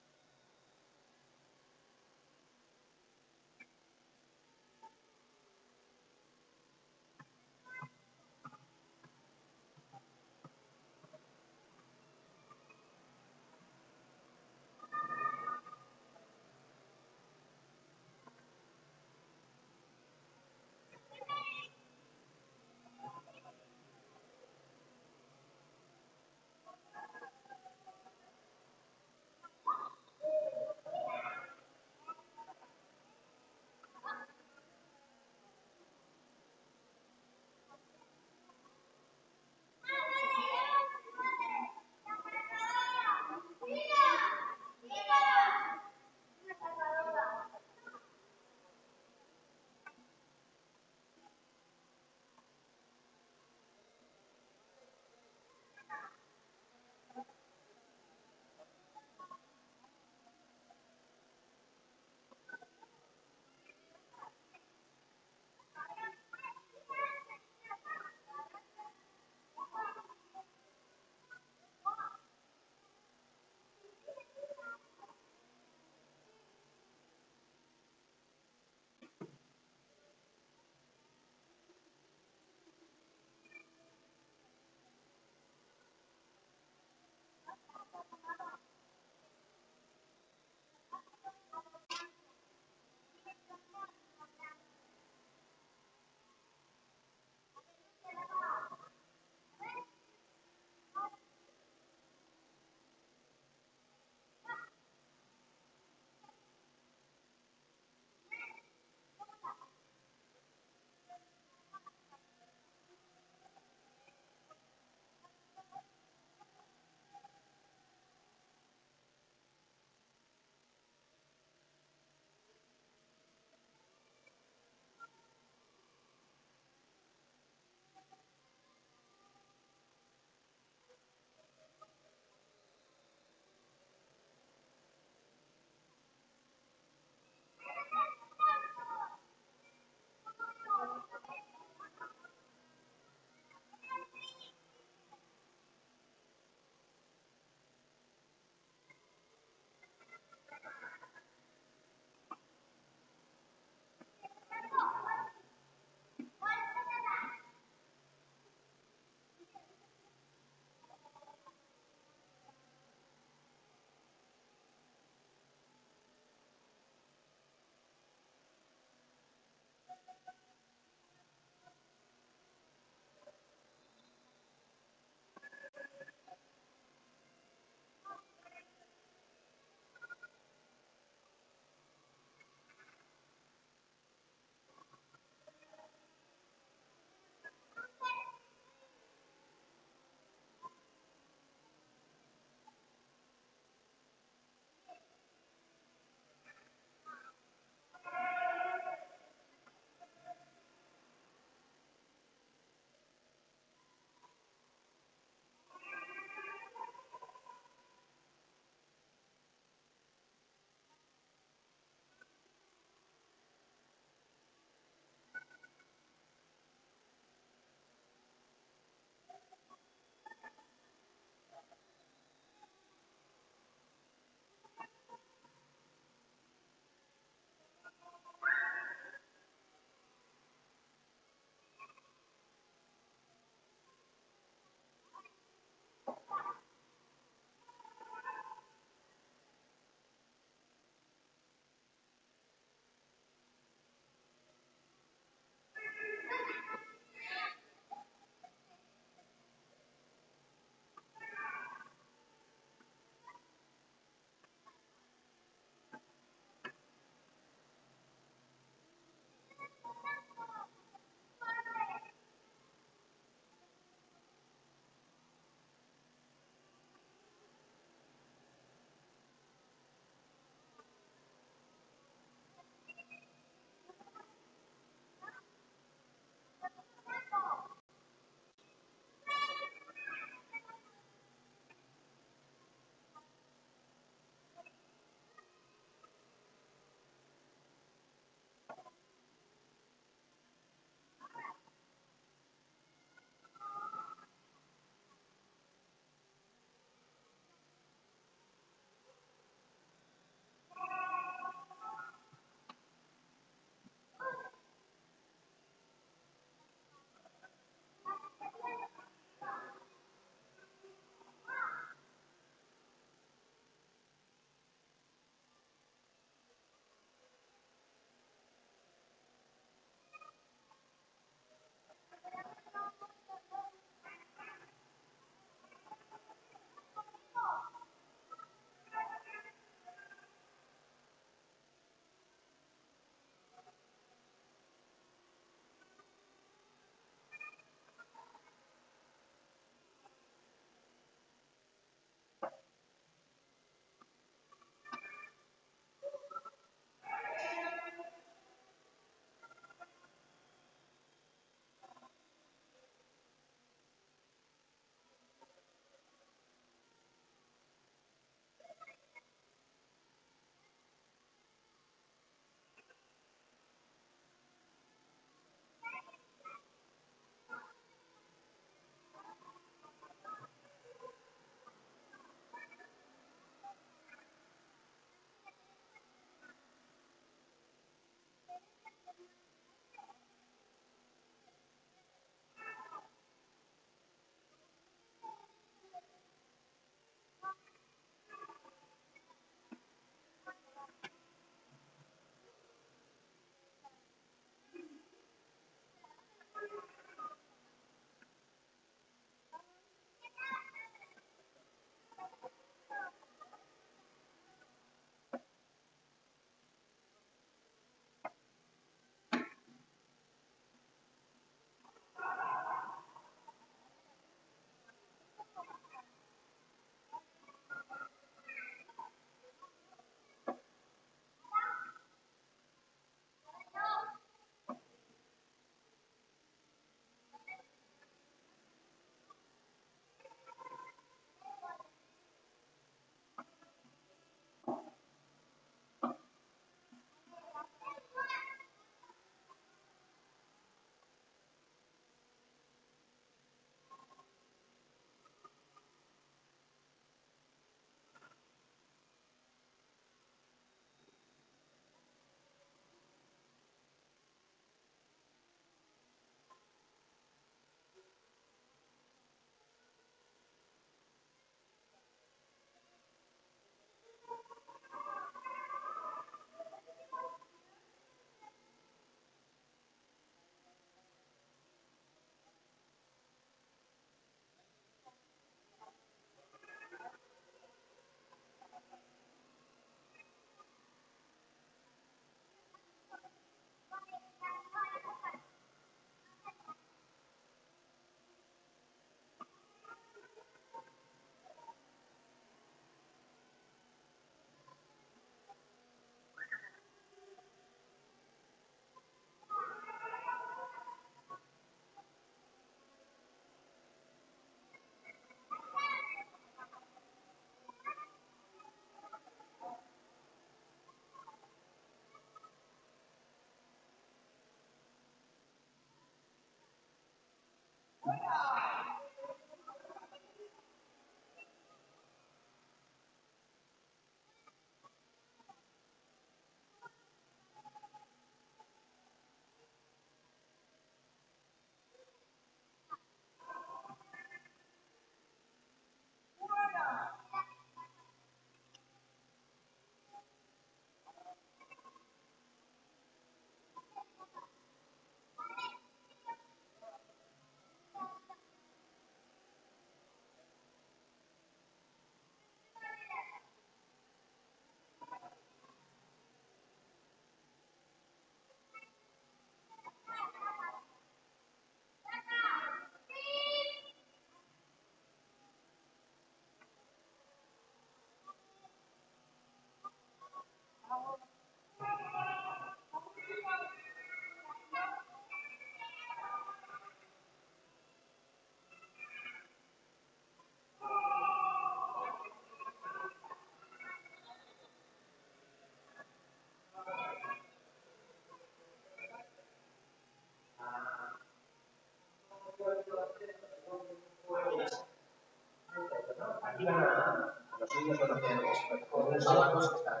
los abanicos que están.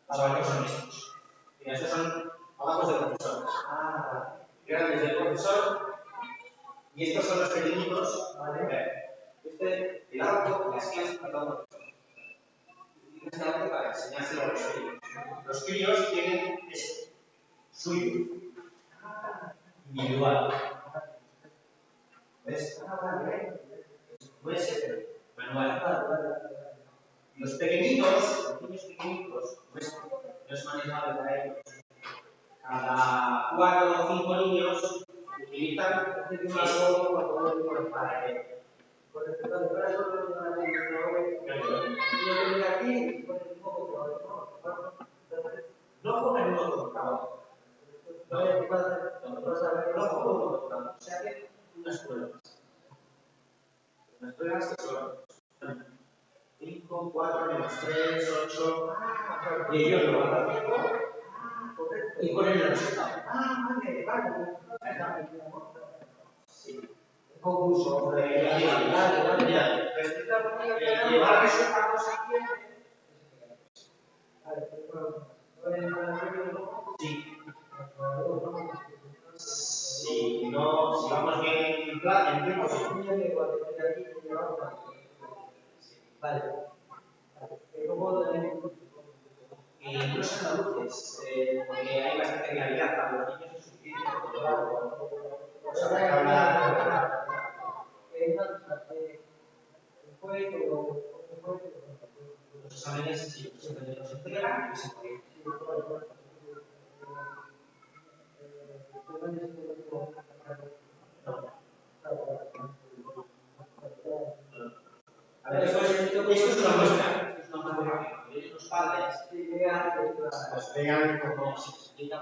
Los abanicos son estos. Mira, estos son abanicos del profesor. Grandes del profesor. Y estos son los pequeñitos. Este, el auto, las clases para todo el profesor. Y este auto para enseñárselo a los críos. Los críos tienen esto, suyo, individual. ¿Ves? Puede ser manual. Los pequeñitos, los niños pequeñitos, no es manejable para ellos. Cada 4 o 5 niños utilizan algo para que. No comen uno contra otro. O sea que unas pruebas. Unas pruebas que son 5, 4, menos 3, 8. Y ellos lo van haciendo y ponen el resultado. Sí. Concurso. Llevar resultados aquí. Sí. Si vamos bien en plan, en tiempo, vale. Incluso en adultos, porque hay bastante claridad para los niños es suficiente. Los exámenes, sí, los entregan y se pueden. A ver, esto es una muestra. Es una muestra. Los padres pues vean cómo se explica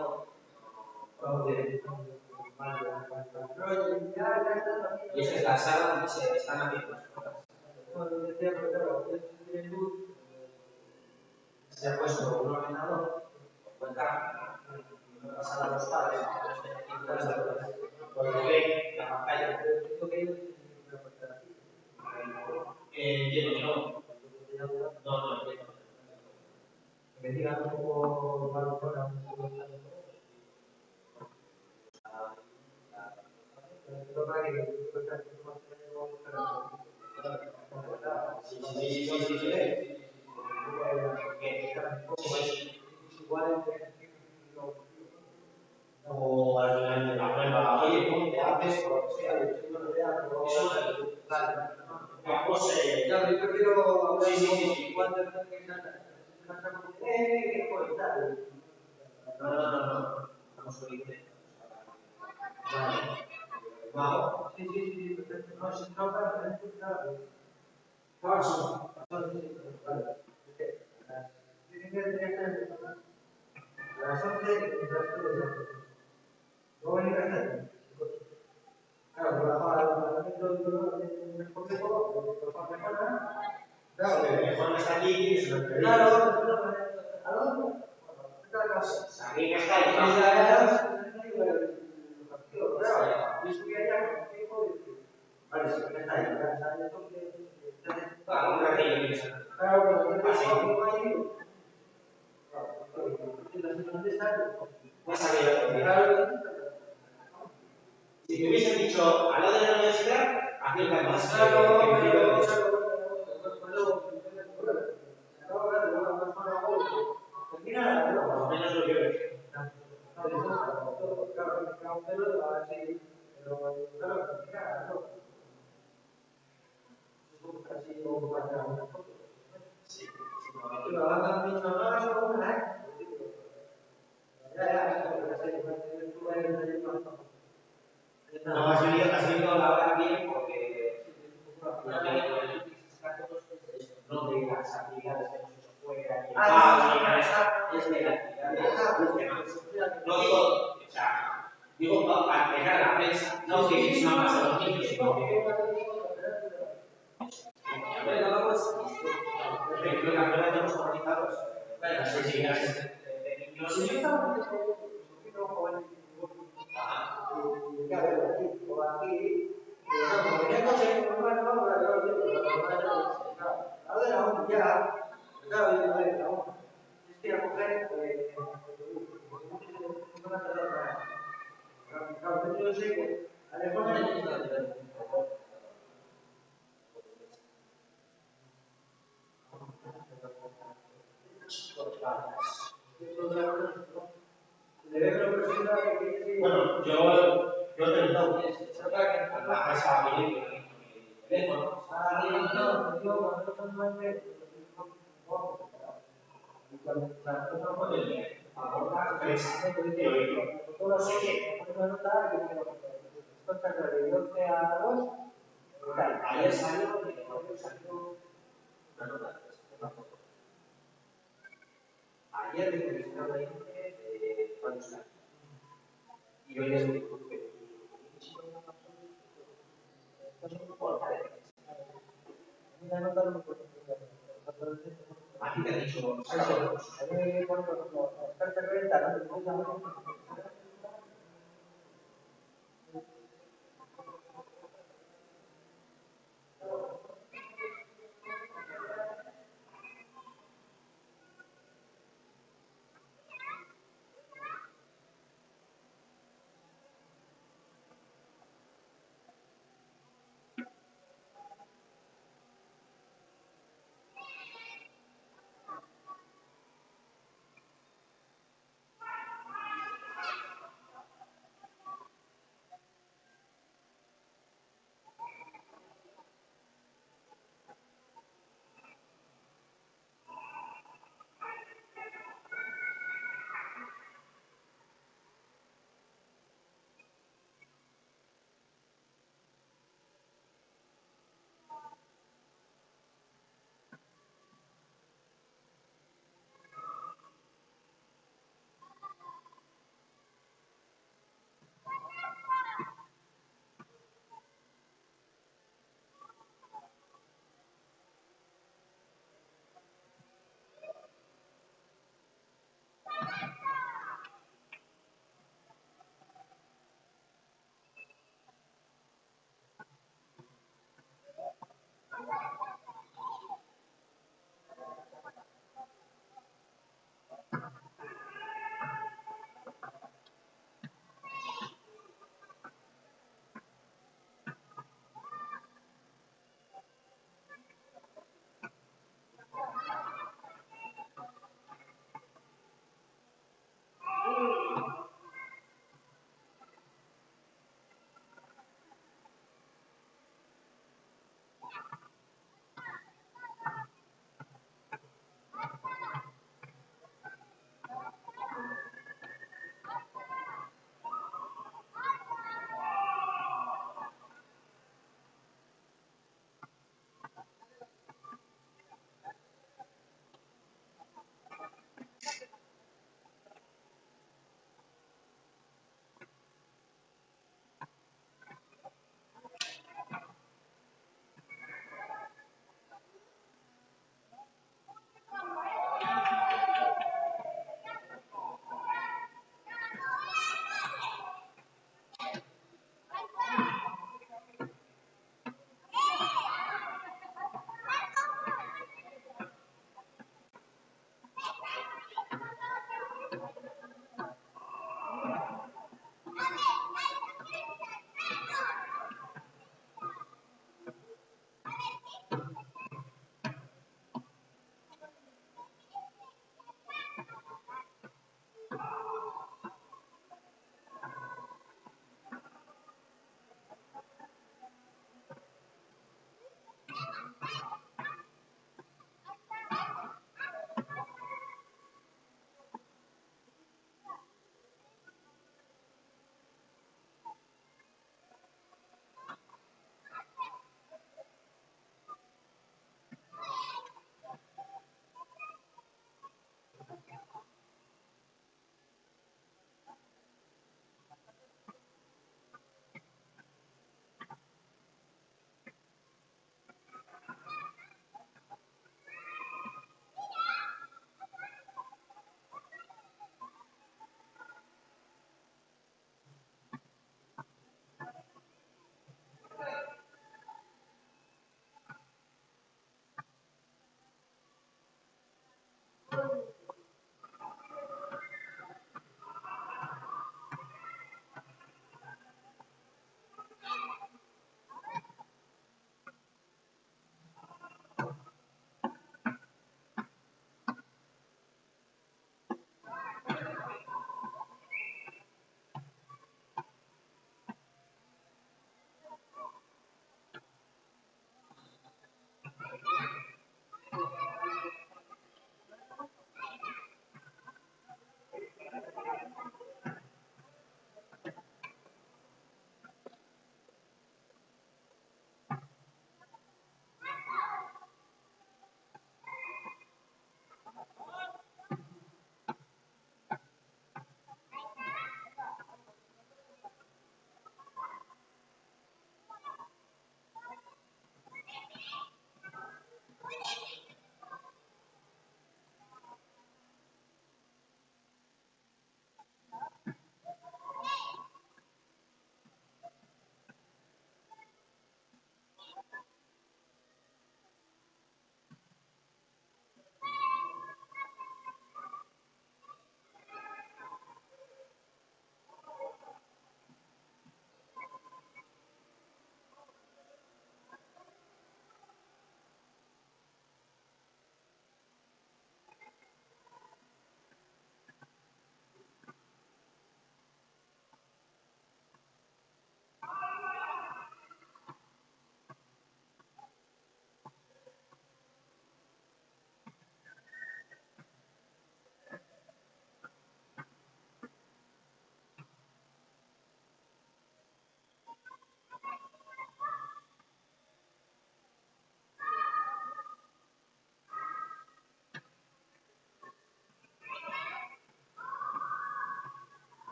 y esa es la sala donde se están haciendo las cosas. Se ha puesto un ordenador con cámara y lo pasan a los padres porque ven la pantalla. Entiendo que no. No, entiendo. Que me digan un poco para o al final de la prueba, oye, ¿cómo te haces? O sea, eso vamos, yo prefiero sí. No. Vamos a ir. Vale. Sí, perfecto. No, si no, para paso. Las 11 no van a ir a hacer. Claro, claro, que mejor está aquí y se lo pedimos. Claro, aquí está ahí. Vale, sí, está ahí. Claro, una que si me hubiesen dicho al lado de la universidad, acierta más. Por lo menos lo que veo. Sí. No, has venido a la hora bien porque no de las actividades que hemos hecho fuera, ni es de la actividad. No digo, o sea, digo para entregar a la prensa, no que no ha pasado los niños, sino que. Creo que ahora tenemos organizados. Bueno, sí, gracias. Claro, a ver, no. Es que a coger, una pelota. Claro, yo sé que a lo mejor no hay nada. Bueno, yo te lo digo, la presa bien, el teléfono. Ayer salió una nota. Ayer me entrevistaron a gente de varios años. Y hoy es muy aquí te ha dicho,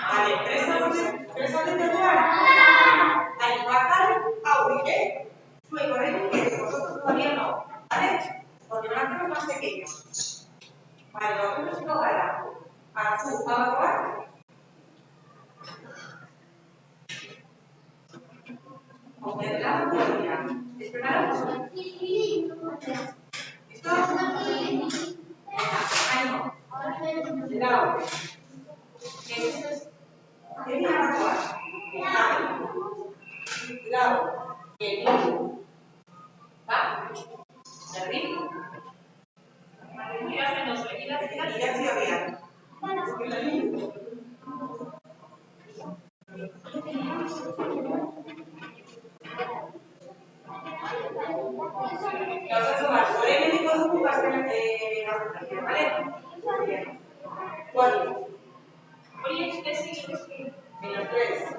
Vale, tres orden de lugar. Al bajar, aurite. Fue correcto que vosotros todavía no. ¿Vale? Porque no hacemos más pequeños. Vale, lo hacemos no para. A tú, a bajar. Aunque de lado podría. ¿Esperaros? ¿Listo? Ánimo. Cuidado. Cuidado. ¿Va? ¿Servir? Mira si había. Los vas a tomar por el médico de ocupas de la ¿vale? Bien. ¿Cuántos? En los tres.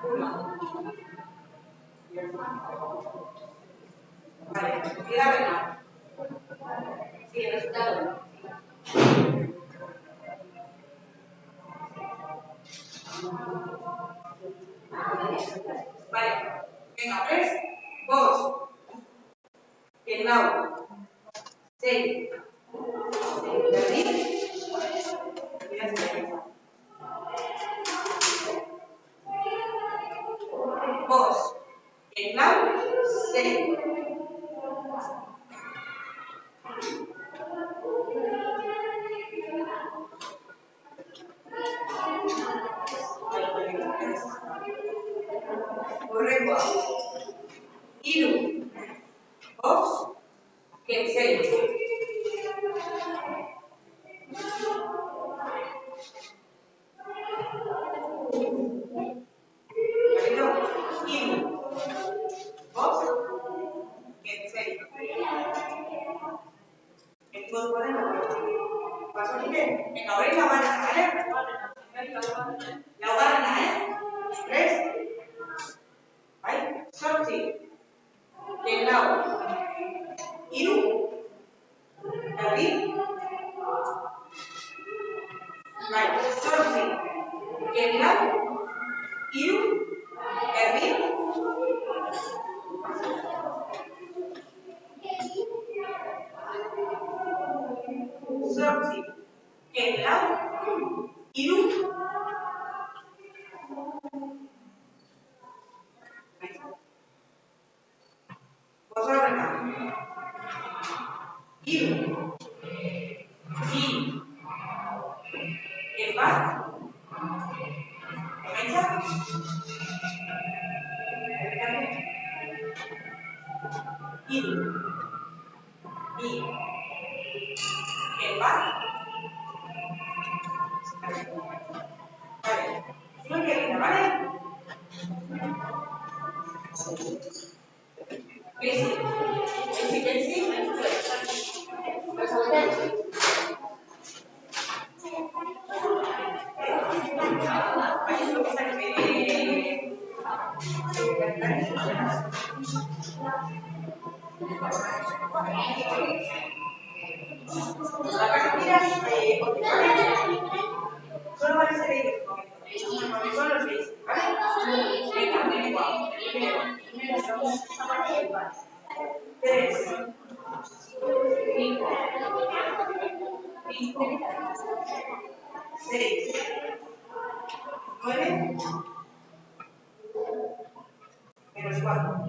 Uno. Vale, queda venga. Sí, el resultado. Vale, venga, 3, 2, el lado, 6, vos, el lado, 6. Correcto. Iru, vos, que 6. Iru, vos, que 6. El todo ponemos. ¿Pasa bien? Venga, abréis la barra, ¿vale? La barra, ¿eh? 3. ¿Vale? Sorti. El lado. Iru. David. Vale. Sorti. El lado. Iru. David. Sorti. El lado. Iru. Vosotros. Iru. Y. El bar. ¿Derecha? Iru. Y. El bar. Vale. Muy bien, ¿vale? Basic. La partida solo van a ser ellos, porque son los 6, ¿vale? Venga, igual. Primero, 3, 5, 6, 9, menos 4.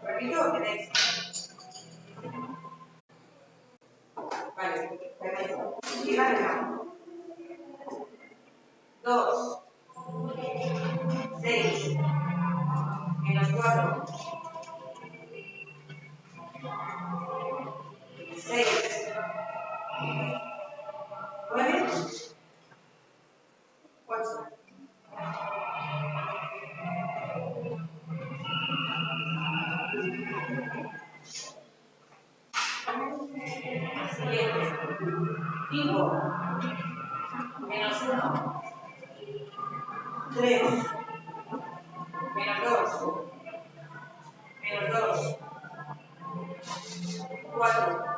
Repito, tenéis. Vale, tenéis. Llega de la 2, 6, menos 4, 6, 9, 8. Siguiente. 5 menos 1. 3 menos 2. Menos 2. 4.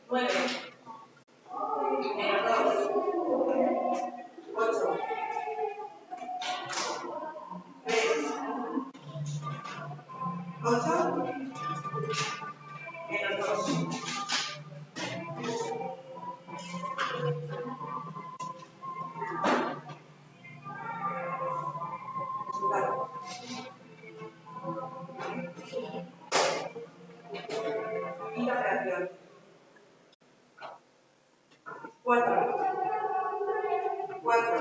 9 menos 2. 8. 3. 8 menos 2. Resultado. Quinta operación. 4. 4.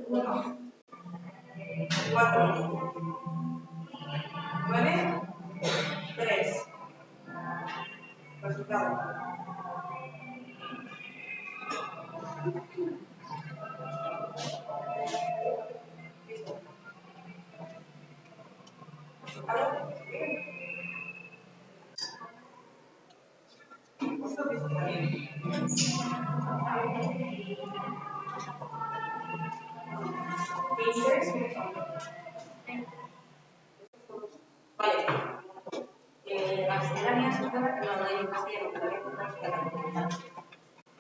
1. 4. 9. 3. Resultado. Listo. Resultado. ¿Esto listo también? 26. Vale. Las misceláneas no doy en castellano, pero voy a contar su catalán.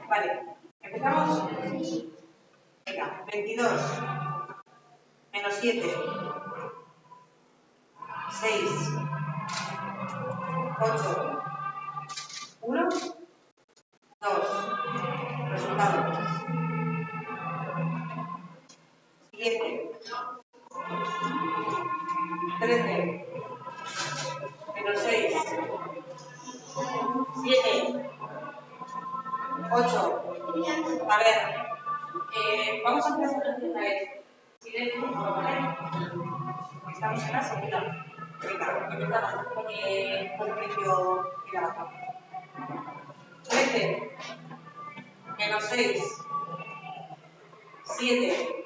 Vale. ¿Empezamos? Venga. 22 menos 7. 6. 8. 1. 2. Resultado. Siguiente. 13. Menos 6. 7. 8. A ver. Vamos a empezar otra vez. Silencio, ¿vale? Estamos en la segunda. Venga, empezamos con el precio y la baja. 13. Menos 6. 7.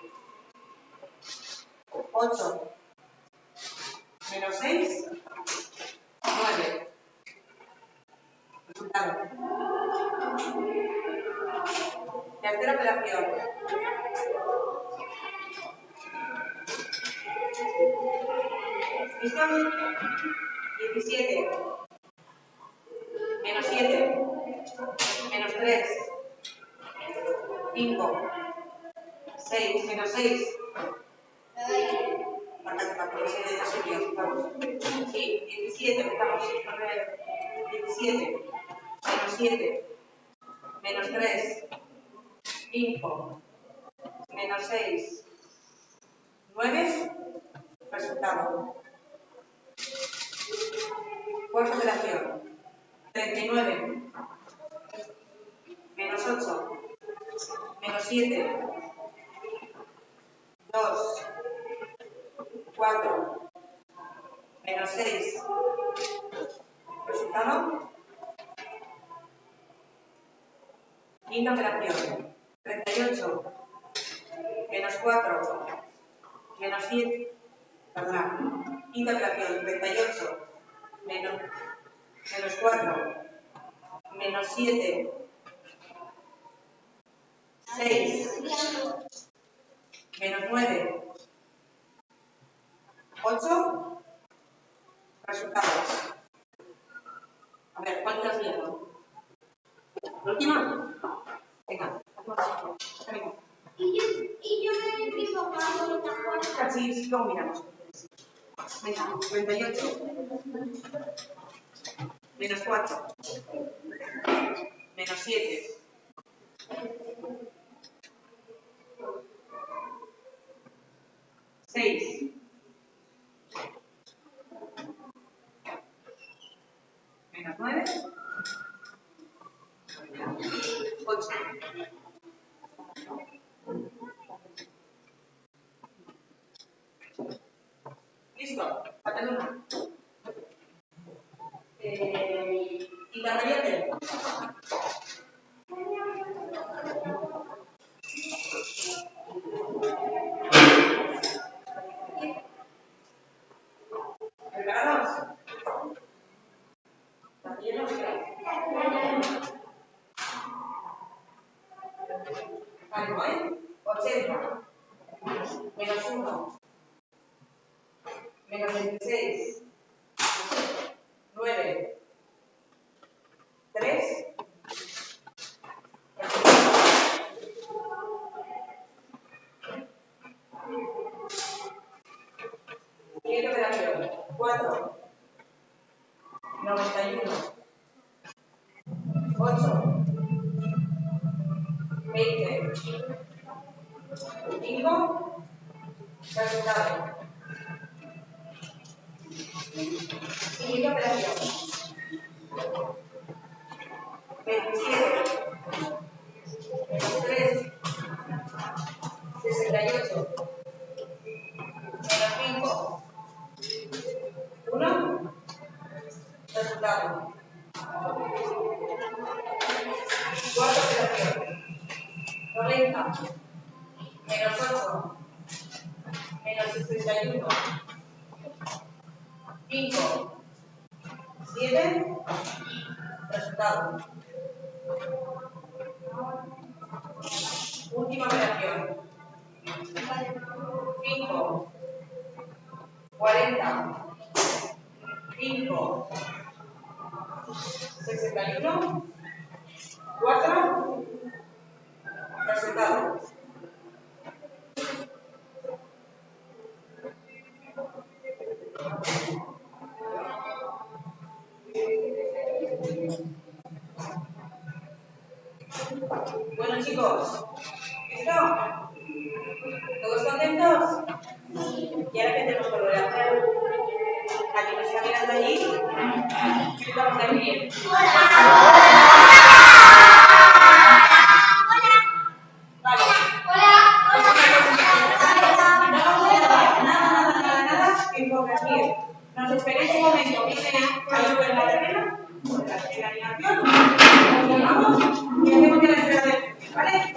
8. Menos 6. 9. Resultado. Tercera operación. ¿Listo? 17. Menos 7. Menos 3. 5. 6. Menos 6. Sí, 17. Empezamos. 17. Menos 7. Menos 3. 5. Menos 6. 9. Resultado. Cuarta operación. 39. Menos 8. Menos 7. 2. 4. Menos 6. Resultado. Quinta operación. 38. Menos 4. Menos 7. Perdón. Quinta operación. 38. Menos 4. Menos 7. 6. Menos 9. 8. Resultados. A ver, ¿cuántas llevo? ¿La última? Venga. Venga. Y yo me empiezo a Sí, luego miramos. Venga, 38. Menos 4. Menos 7. 6. Menos 9. 8. Listo. Falta una. Y la variante. Ánimo, ¿eh? 80. Menos 1. Menos 26. 9. 3. Siguiente operación. 4. 91. 8. 20. 5. Resultado. Siguiente operación. 27. Menos 3. 68. Menos 5. 1. Resultado. Cuarta operación. 90. Menos 8. Menos 61. 5. 7. Resultado. Última operación. 5. 40. 5. 61. 4. Resultado. Bueno, chicos, ¿listo? ¿Todos contentos? ¿Y ahora qué tenemos que volver a hacer? ¿A quién nos está mirando allí? ¿Qué vamos a decir? Vale. No vamos a hacer nada en corregir. Nos esperéis un momento. Viene a subir la terrena, la animación, nos llamamos y hacemos que la espera de ¿vale?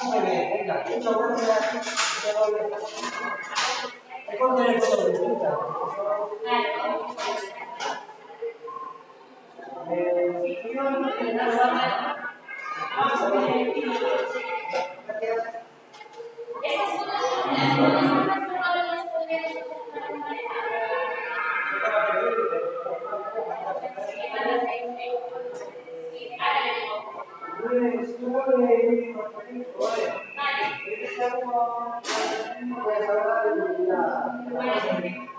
Muy bien, venga, muchas gracias. Hay que poner todo de vuelta. Vale.